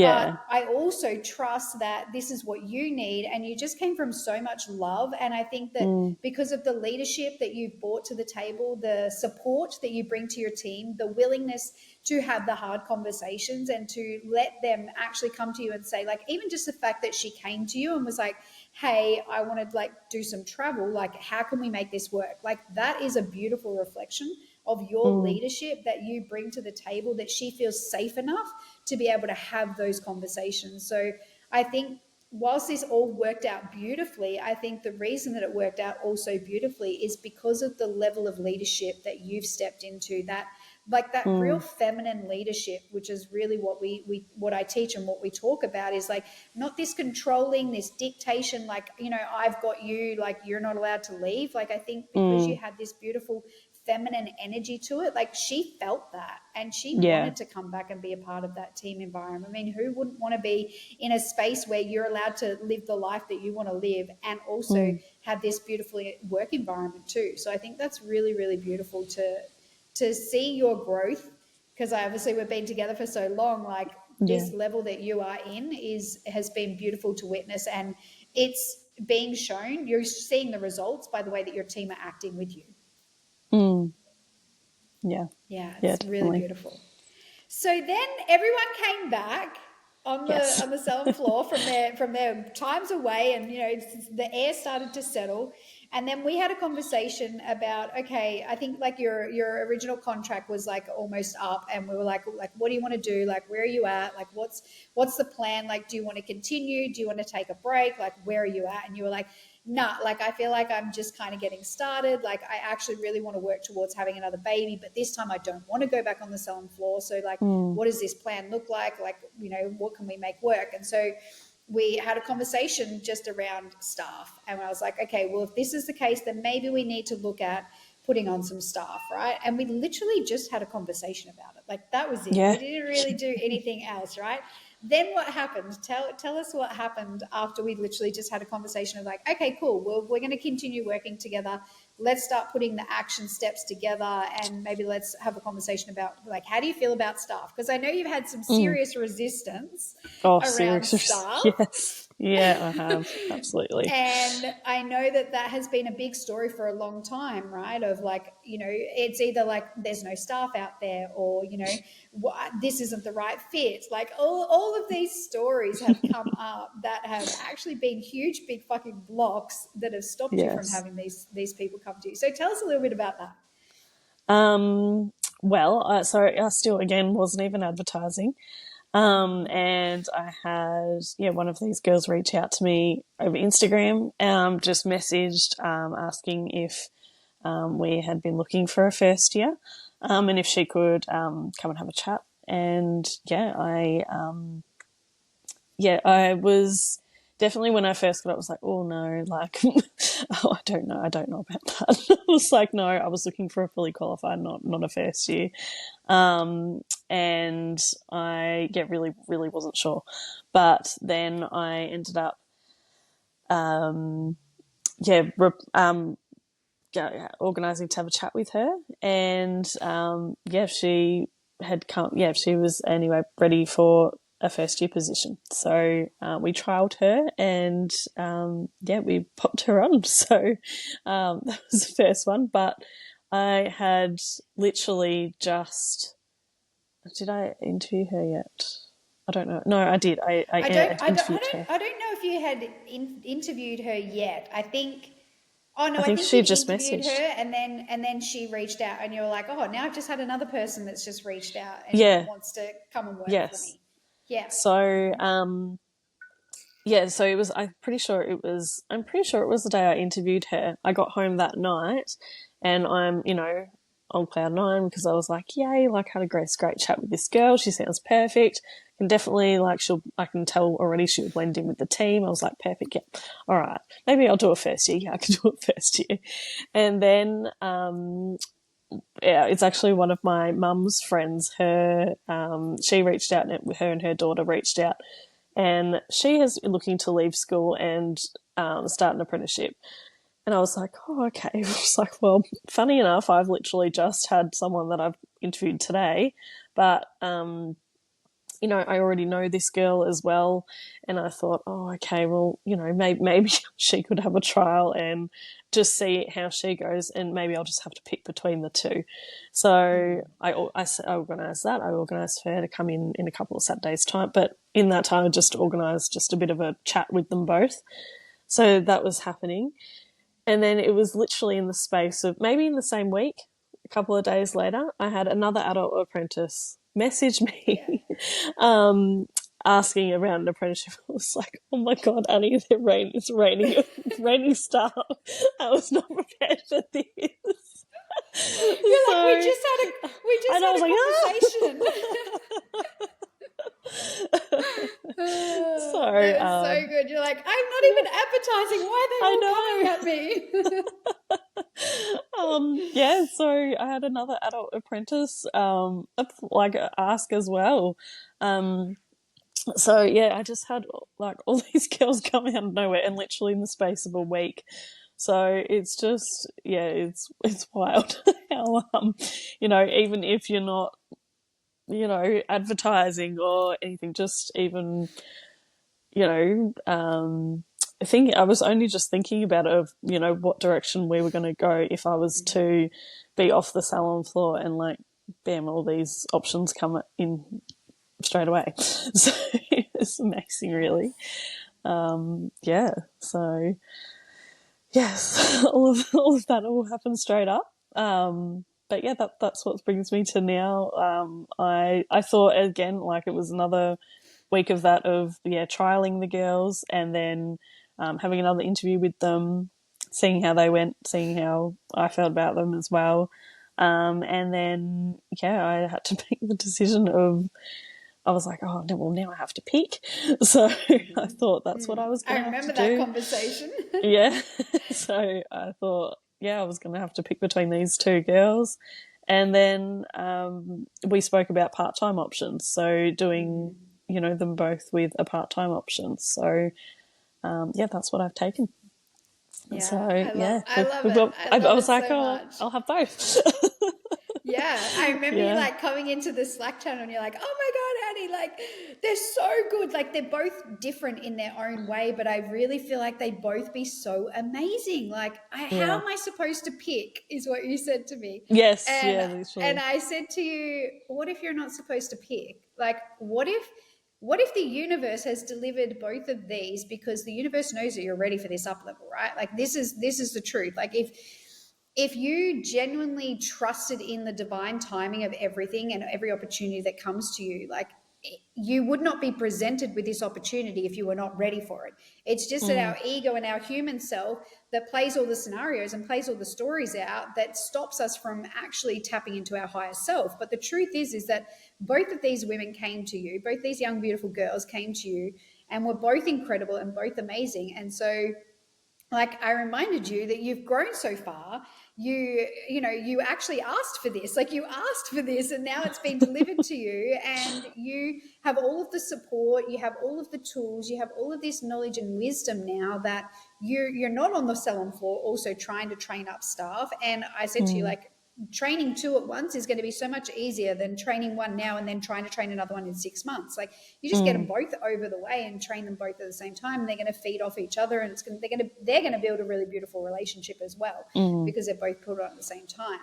but yeah, I also trust that this is what you need. And you just came from so much love. And I think that mm, because of the leadership that you've brought to the table, the support that you bring to your team, the willingness to have the hard conversations and to let them actually come to you and say, like, even just the fact that she came to you and was like, "Hey, I want to like do some travel. Like, how can we make this work?" Like, that is a beautiful reflection of your mm, leadership that you bring to the table, that she feels safe enough to be able to have those conversations. So I think whilst this all worked out beautifully, I think the reason that it worked out also beautifully is because of the level of leadership that you've stepped into, that like that real mm, feminine leadership, which is really what we what I teach and what we talk about, is like not this controlling, this dictation, like, I've got you, like you're not allowed to leave. Like I think because you mm, had this beautiful feminine energy to it, like she felt that and she yeah, wanted to come back and be a part of that team environment. I mean, who wouldn't want to be in a space where you're allowed to live the life that you want to live and also mm, have this beautiful work environment too? So I think that's really, really beautiful to see your growth, because I obviously we've been together for so long. Like yeah, this level that you are in has been beautiful to witness, and it's being shown. You're seeing the results by the way that your team are acting with you. mm, yeah, Yeah, yeah, it's really definitely. beautiful. So then everyone came back on the Yes. on the salon floor from their times away, and the air started to settle. And then we had a conversation about, okay, I think like your original contract was like almost up, and we were like, what do you want to do? Like, where are you at? Like, what's the plan? Like, do you want to continue? Do you want to take a break? Like, where are you at? And you were like, nah, like I feel like I'm just kind of getting started. Like I actually really want to work towards having another baby, but this time I don't want to go back on the salon floor. So like, Mm, what does this plan look like? Like, what can we make work? And so we had a conversation just around staff. And I was like, okay, well, if this is the case, then maybe we need to look at putting on some staff, right? And we literally just had a conversation about it. Like that was it. yeah. We didn't really do anything else, right? Then what happened? Tell us what happened after we literally just had a conversation of like, okay, cool. Well, we're going to continue working together. Let's start putting the action steps together, and maybe let's have a conversation about like, how do you feel about staff? Because I know you've had some Mm. serious resistance Oh, around serious. staff. Yes. Yeah, I have. Absolutely. And I know that that has been a big story for a long time, right? Of like, it's either like there's no staff out there, or, this isn't the right fit. Like all of these stories have come up that have actually been huge, big fucking blocks that have stopped you from Yes. having these people come to you. So tell us a little bit about that. Um, well, so I still, again, wasn't even advertising. And I had, yeah, one of these girls reach out to me over Instagram, just messaged, asking if, we had been looking for a first year, and if she could, come and have a chat. And yeah, I was definitely when I first got it, I was like, oh no, like, oh, I don't know about that. I was like, no, I was looking for a fully qualified, not a first year. And I, really, really wasn't sure. But then I ended up, yeah, organising to have a chat with her, and yeah, she had come. Yeah, she was anyway ready for a first year position. So we trialled her, and yeah, we popped her on. So that was the first one. But I had literally just. Did I interview her yet? I don't know. No, I did. I interviewed her. I don't know if you had interviewed her yet. I think. Oh no, I I think think she you'd just interviewed messaged. her, and then she reached out, and you were like, oh, now I've just had another person that's just reached out and Yeah. wants to come and work for Yes. me. Yeah. So yeah, so it was. I'm pretty sure it was the day I interviewed her. I got home that night, and I'm, on cloud nine because I was like, yay! Like, had a great chat with this girl. She sounds perfect. Can definitely I can tell already she'll blend in with the team. I was like, perfect. Yeah, all right. Maybe I'll do a first year. Yeah, I can do a first year, and then yeah, it's actually one of my mum's friends. She reached out, and her and her daughter reached out, and she is looking to leave school and start an apprenticeship. And I was like, oh, okay. I was like, well, funny enough, I've literally just had someone that I've interviewed today, but I already know this girl as well. And I thought, oh, okay, well, maybe she could have a trial and just see how she goes. And maybe I'll just have to pick between the two. So I organised that. I organised for her to come in a couple of Saturdays' time. But in that time, I just organised just a bit of a chat with them both. So that was happening. And then it was literally in the space of maybe in the same week, a couple of days later, I had another adult apprentice message me asking around an apprenticeship. I was like, oh my God, Annie, it's raining stuff. I was not prepared for this. You're like, we just had a conversation. So that is so good. You're like, I'm not even advertising. Why are they all coming at me? Yeah, so I had another adult apprentice ask as well. So yeah, I just had like all these girls come out of nowhere and literally in the space of a week. So it's just it's wild how even if you're not advertising or anything, just even I was only just thinking about it of what direction we were going to go if I was to be off the salon floor and like bam, all these options come in straight away. So it's amazing, really. Yeah, so yes, all of that all happened straight up. But yeah, that's what brings me to now. I thought again like it was another week of that of trialing the girls and then having another interview with them, seeing how they went, seeing how I felt about them as well. And then I had to make the decision of I was like, oh no, well now I have to pick. So I thought that's what I was going to have to do. I remember that conversation. Yeah. So I thought, I was going to have to pick between these two girls. And then we spoke about part-time options. So doing, them both with a part-time option. So, that's what I've taken. Yeah, so, I love it. I was like, so much. I'll have both. Yeah, I remember you like coming into the Slack channel and you're like, oh my God, Annie, like they're so good. Like they're both different in their own way, but I really feel like they'd both be so amazing. Like, how am I supposed to pick is what you said to me. Yes, and I said to you, what if you're not supposed to pick? Like, what if the universe has delivered both of these because the universe knows that you're ready for this up level, right? Like this is the truth. Like if you genuinely trusted in the divine timing of everything and every opportunity that comes to you, like you would not be presented with this opportunity if you were not ready for it. It's just that our ego and our human self that plays all the scenarios and plays all the stories out that stops us from actually tapping into our higher self. But the truth is that both of these women came to you, both these young, beautiful girls came to you and we're both incredible and both amazing. And so, like, I reminded you that you've grown so far. You actually asked for this. Like, you asked for this, and now it's been delivered to you, and you have all of the support, you have all of the tools, you have all of this knowledge and wisdom now that you're not on the salon floor also trying to train up staff. And I said to you, like, training two at once is going to be so much easier than training one now and then trying to train another one in 6 months. Like, you just get them both over the way and train them both at the same time, and they're going to feed off each other, and they're going to build a really beautiful relationship as well, because they're both put on at the same time.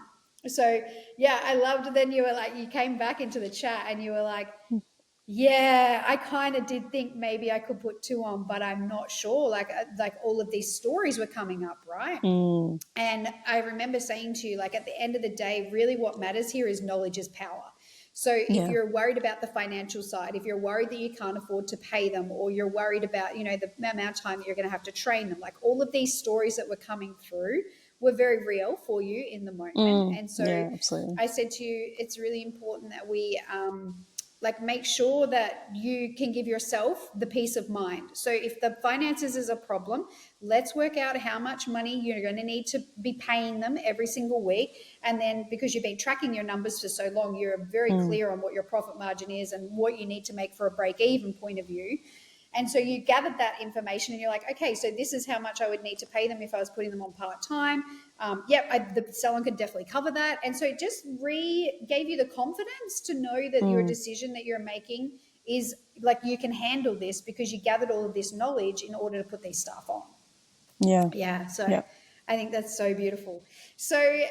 So yeah, I loved. Then you were like, you came back into the chat and you were like, yeah, I kind of did think maybe I could put two on, but I'm not sure. Like all of these stories were coming up, right? And I remember saying to you, like, at the end of the day, really what matters here is knowledge is power. So if you're worried about the financial side, if you're worried that you can't afford to pay them, or you're worried about, the amount of time that you're going to have to train them, like, all of these stories that were coming through were very real for you in the moment. And so I said to you, it's really important that we make sure that you can give yourself the peace of mind. So if the finances is a problem, let's work out how much money you're going to need to be paying them every single week. And then, because you've been tracking your numbers for so long, you're very clear on what your profit margin is and what you need to make for a break-even point of view. And so you gathered that information and you're like, okay, so this is how much I would need to pay them if I was putting them on part-time. The salon could definitely cover that. And so it just gave you the confidence to know that your decision that you're making is like, you can handle this because you gathered all of this knowledge in order to put these staff on. So I think that's so beautiful. So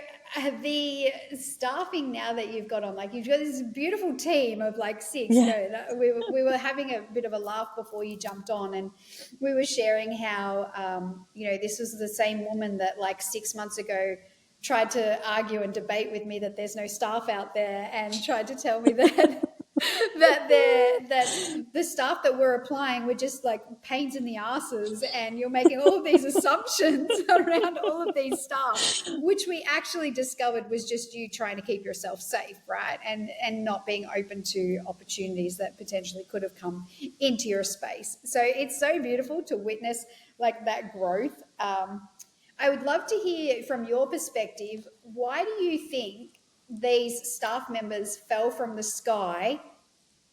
the staffing now that you've got on, like, you've got this beautiful team of like six. We were having a bit of a laugh before you jumped on, and we were sharing how this was the same woman that like 6 months ago tried to argue and debate with me that there's no staff out there, and tried to tell me that that the staff that we're applying were just like pains in the asses, and you're making all of these assumptions around all of these staff, which we actually discovered was just you trying to keep yourself safe, right? And not being open to opportunities that potentially could have come into your space. So it's so beautiful to witness like that growth. I would love to hear from your perspective, why do you think these staff members fell from the sky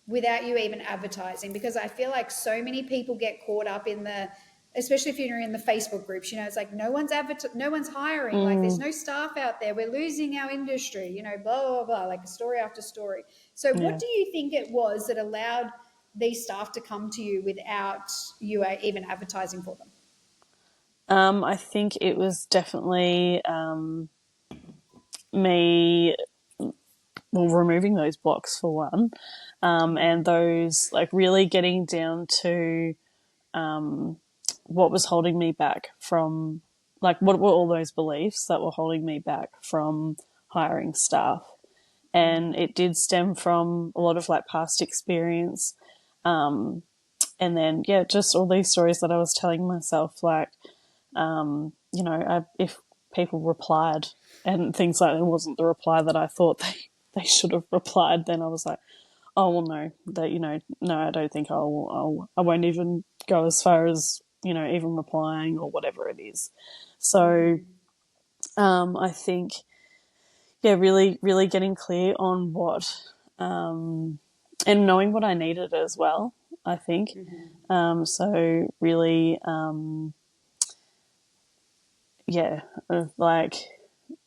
without you even advertising? Because I feel like so many people get caught up in especially if you're in the Facebook groups, it's like no one's hiring, like there's no staff out there, we're losing our industry, blah, blah, blah, like story after story. So what do you think it was that allowed these staff to come to you without you even advertising for them? I think it was definitely me, removing those blocks for one, and those, like, really getting down to what was holding me back from, like, what were all those beliefs that were holding me back from hiring staff. And it did stem from a lot of like past experience. And then, just all these stories that I was telling myself, like, if people replied and things like that wasn't the reply that I thought they should have replied, then I was like, oh, well, no, that, no, I don't think I won't even go as far as, even replying or whatever it is. So, I think, really, really getting clear on what, and knowing what I needed as well, I think. So really,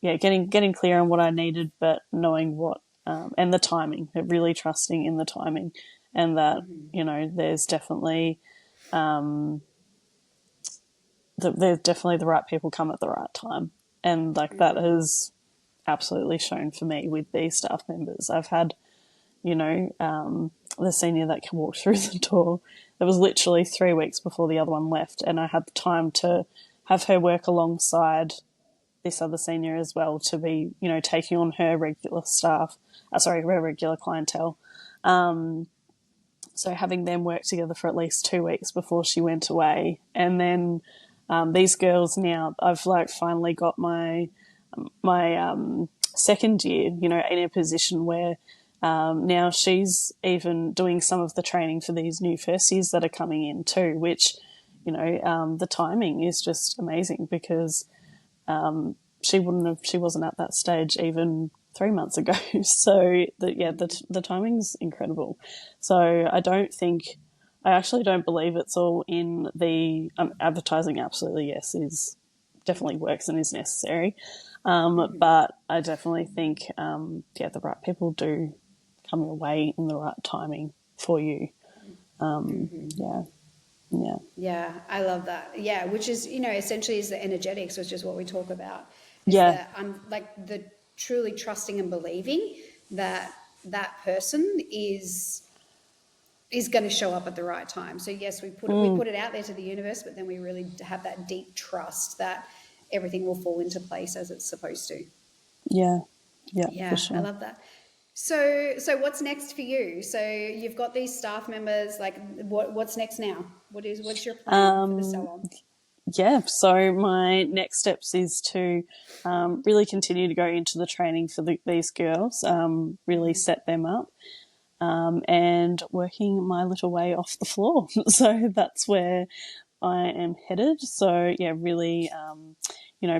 getting clear on what I needed, but knowing what, and the timing, really trusting in the timing, and that, there's definitely, there's definitely the right people come at the right time. And like that has absolutely shown for me with these staff members. I've had, the senior that walked through the door, it was literally 3 weeks before the other one left, and I had the time to have her work alongside this other senior as well, to be, taking on her regular her regular clientele. So having them work together for at least 2 weeks before she went away. And then these girls now, I've like finally got my second year, in a position where Now she's even doing some of the training for these new first years that are coming in too, which, the timing is just amazing because she wasn't at that stage even 3 months ago. So the timing's incredible. So I actually don't believe it's all in the advertising. Absolutely, yes, is definitely works and is necessary. But I definitely think, the right people do come your way in the right timing for you. Yeah. Yeah. Yeah, I love that. Yeah, which is, essentially is the energetics, which is what we talk about, is Yeah. that I'm like the truly trusting and believing that that person is going to show up at the right time. So yes, we put it out there to the universe, but then we really have that deep trust that everything will fall into place as it's supposed to. Yeah. Yeah, for Yeah, I sure. love that. So what's next for you? So you've got these staff members. Like, what's next now? What's your plan for the salon? Yeah, so my next steps is to really continue to go into the training for these girls, really set them up, and working my little way off the floor. So that's where I am headed. So yeah, really,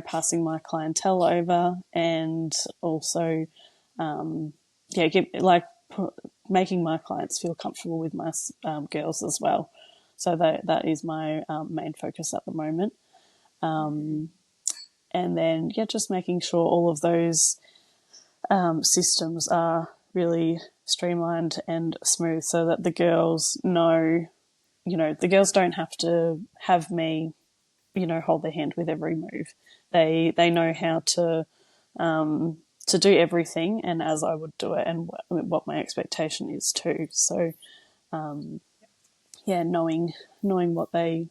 passing my clientele over and also, making my clients feel comfortable with my girls as well. So that is my main focus at the moment. And then, just making sure all of those systems are really streamlined and smooth so that the girls know, the girls don't have to have me, hold their hand with every move. They know how to do everything and as I would do it and what my expectation is too. So, knowing what I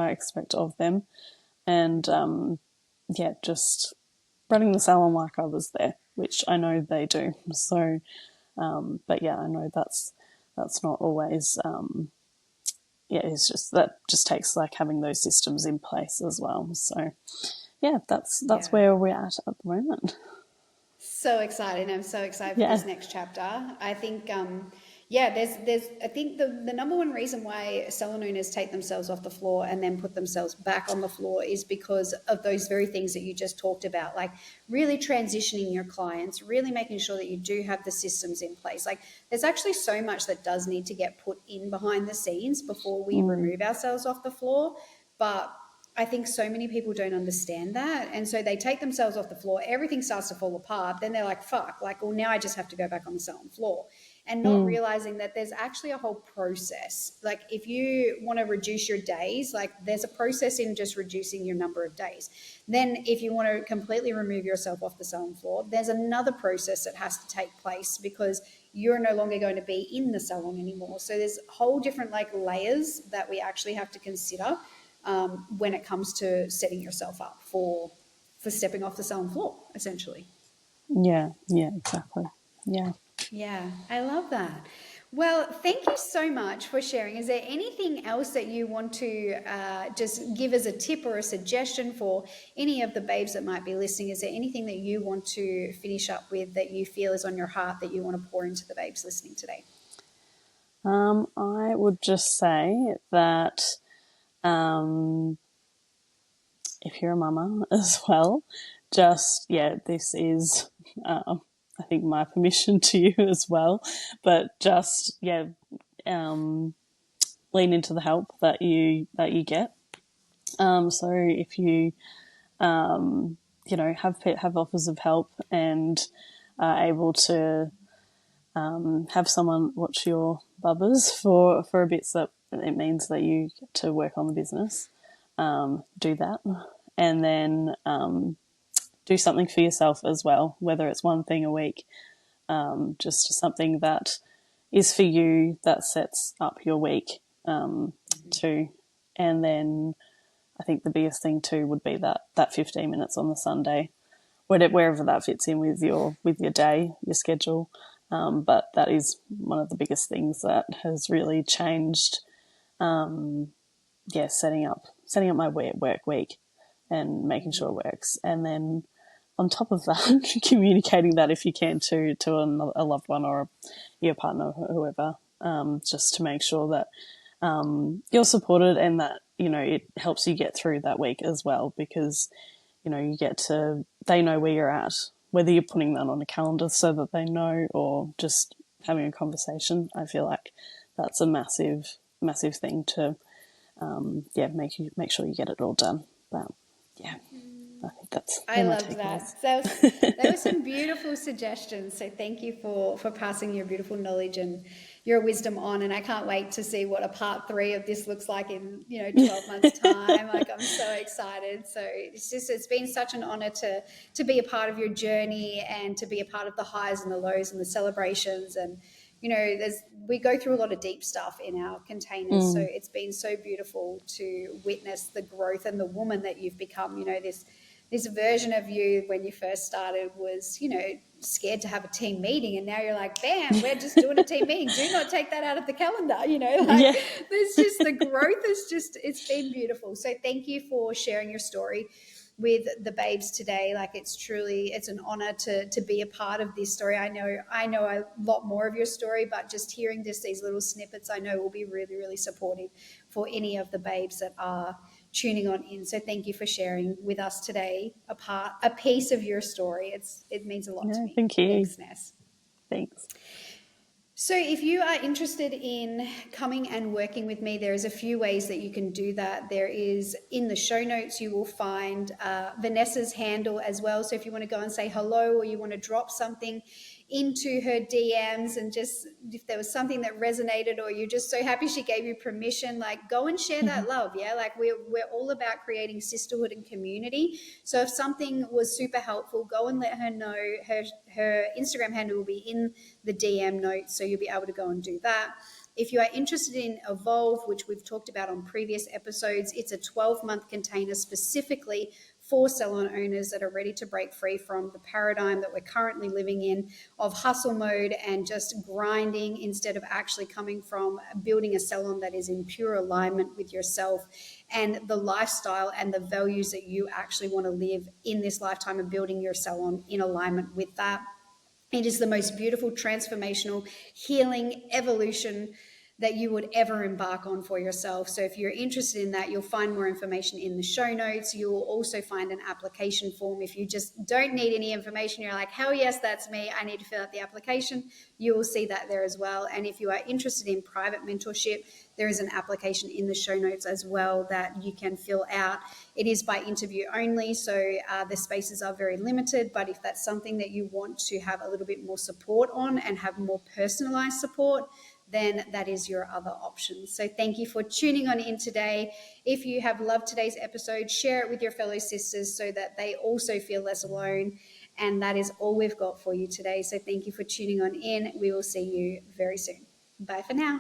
expect of them and, just running the salon like I was there, which I know they do. So, but yeah, I know that's not always. It's just that just takes like having those systems in place as well. So, yeah, that's Yeah. where we're at the moment. So excited. I'm so excited for Yeah. this next chapter. I think, I think the number one reason why salon owners take themselves off the floor and then put themselves back on the floor is because of those very things that you just talked about, like really transitioning your clients, really making sure that you do have the systems in place. Like there's actually so much that does need to get put in behind the scenes before we remove ourselves off the floor. But I think so many people don't understand that. And so they take themselves off the floor, everything starts to fall apart. Then they're like, fuck, like, well, now I just have to go back on the salon floor. And not realizing that there's actually a whole process. Like, if you want to reduce your days, like, there's a process in just reducing your number of days. Then, if you want to completely remove yourself off the salon floor, there's another process that has to take place because you're no longer going to be in the salon anymore. So, there's whole different like layers that we actually have to consider when it comes to setting yourself up for stepping off the salon floor, essentially. Yeah. Yeah. Exactly. Yeah. Yeah, I love that. Well, thank you so much for sharing. Is there anything else that you want to just give as a tip or a suggestion for any of the babes that might be listening? Is there anything that you want to finish up with that you feel is on your heart that you want to pour into the babes listening today? I would just say that if you're a mama as well, this is, I think, my permission to you as well. But just lean into the help that you get. So if you have offers of help and are able to have someone watch your bubbers for a bit, so that it means that you get to work on the business. Do that, and then do something for yourself as well, whether it's one thing a week, just something that is for you that sets up your week too. And then I think the biggest thing too would be that 15 minutes on the Sunday, wherever that fits in with your day, your schedule. But that is one of the biggest things that has really changed. Setting up my work week and making sure it works, and then on top of that, communicating that if you can to a loved one or your partner or whoever, just to make sure that you're supported and that, you know, it helps you get through that week as well, because, you know, they know where you're at, whether you're putting that on a calendar so that they know or just having a conversation. I feel like that's a massive, massive thing to, make sure you get it all done. But yeah, I think that's. I loved that. That was some beautiful suggestions. So thank you for passing your beautiful knowledge and your wisdom on. And I can't wait to see what a part 3 of this looks like in 12 months time. Like, I'm so excited. So it's been such an honor to be a part of your journey and to be a part of the highs and the lows and the celebrations. And we go through a lot of deep stuff in our containers. So it's been so beautiful to witness the growth and the woman that you've become. This version of you when you first started was, scared to have a team meeting, and now you're like, bam, we're just doing a team meeting. Do not take that out of the calendar. There's just the growth it's been beautiful. So thank you for sharing your story with the babes today. Like, it's an honor to be a part of this story. I know a lot more of your story, but just hearing these little snippets, I know will be really, really supportive for any of the babes that are tuning on in. So thank you for sharing with us today a piece of your story. It means a lot to me. Thank you. Thanks, Ness. Thanks. So if you are interested in coming and working with me, there's a few ways that you can do that. There is, in the show notes, you will find Vanessa's handle as well. So if you want to go and say hello, or you want to drop something into her DMs, and just if there was something that resonated, or you're just so happy she gave you permission, like, go and share that love. Yeah, like we're all about creating sisterhood and community. So if something was super helpful, go and let her know. Her Instagram handle will be in the DM notes, so you'll be able to go and do that. If you are interested in Evolve, which we've talked about on previous episodes, it's a 12-month container specifically for salon owners that are ready to break free from the paradigm that we're currently living in of hustle mode and just grinding, instead of actually coming from building a salon that is in pure alignment with yourself and the lifestyle and the values that you actually want to live in this lifetime, of building your salon in alignment with that. It is the most beautiful, transformational, healing evolution that you would ever embark on for yourself. So if you're interested in that, you'll find more information in the show notes. You'll also find an application form. If you just don't need any information, you're like, hell yes, that's me, I need to fill out the application, you will see that there as well. And if you are interested in private mentorship, there is an application in the show notes as well that you can fill out. It is by interview only, so the spaces are very limited, but if that's something that you want to have a little bit more support on and have more personalized support, then that is your other option. So thank you for tuning on in today. If you have loved today's episode, share it with your fellow sisters so that they also feel less alone. And that is all we've got for you today. So thank you for tuning on in. We will see you very soon. Bye for now.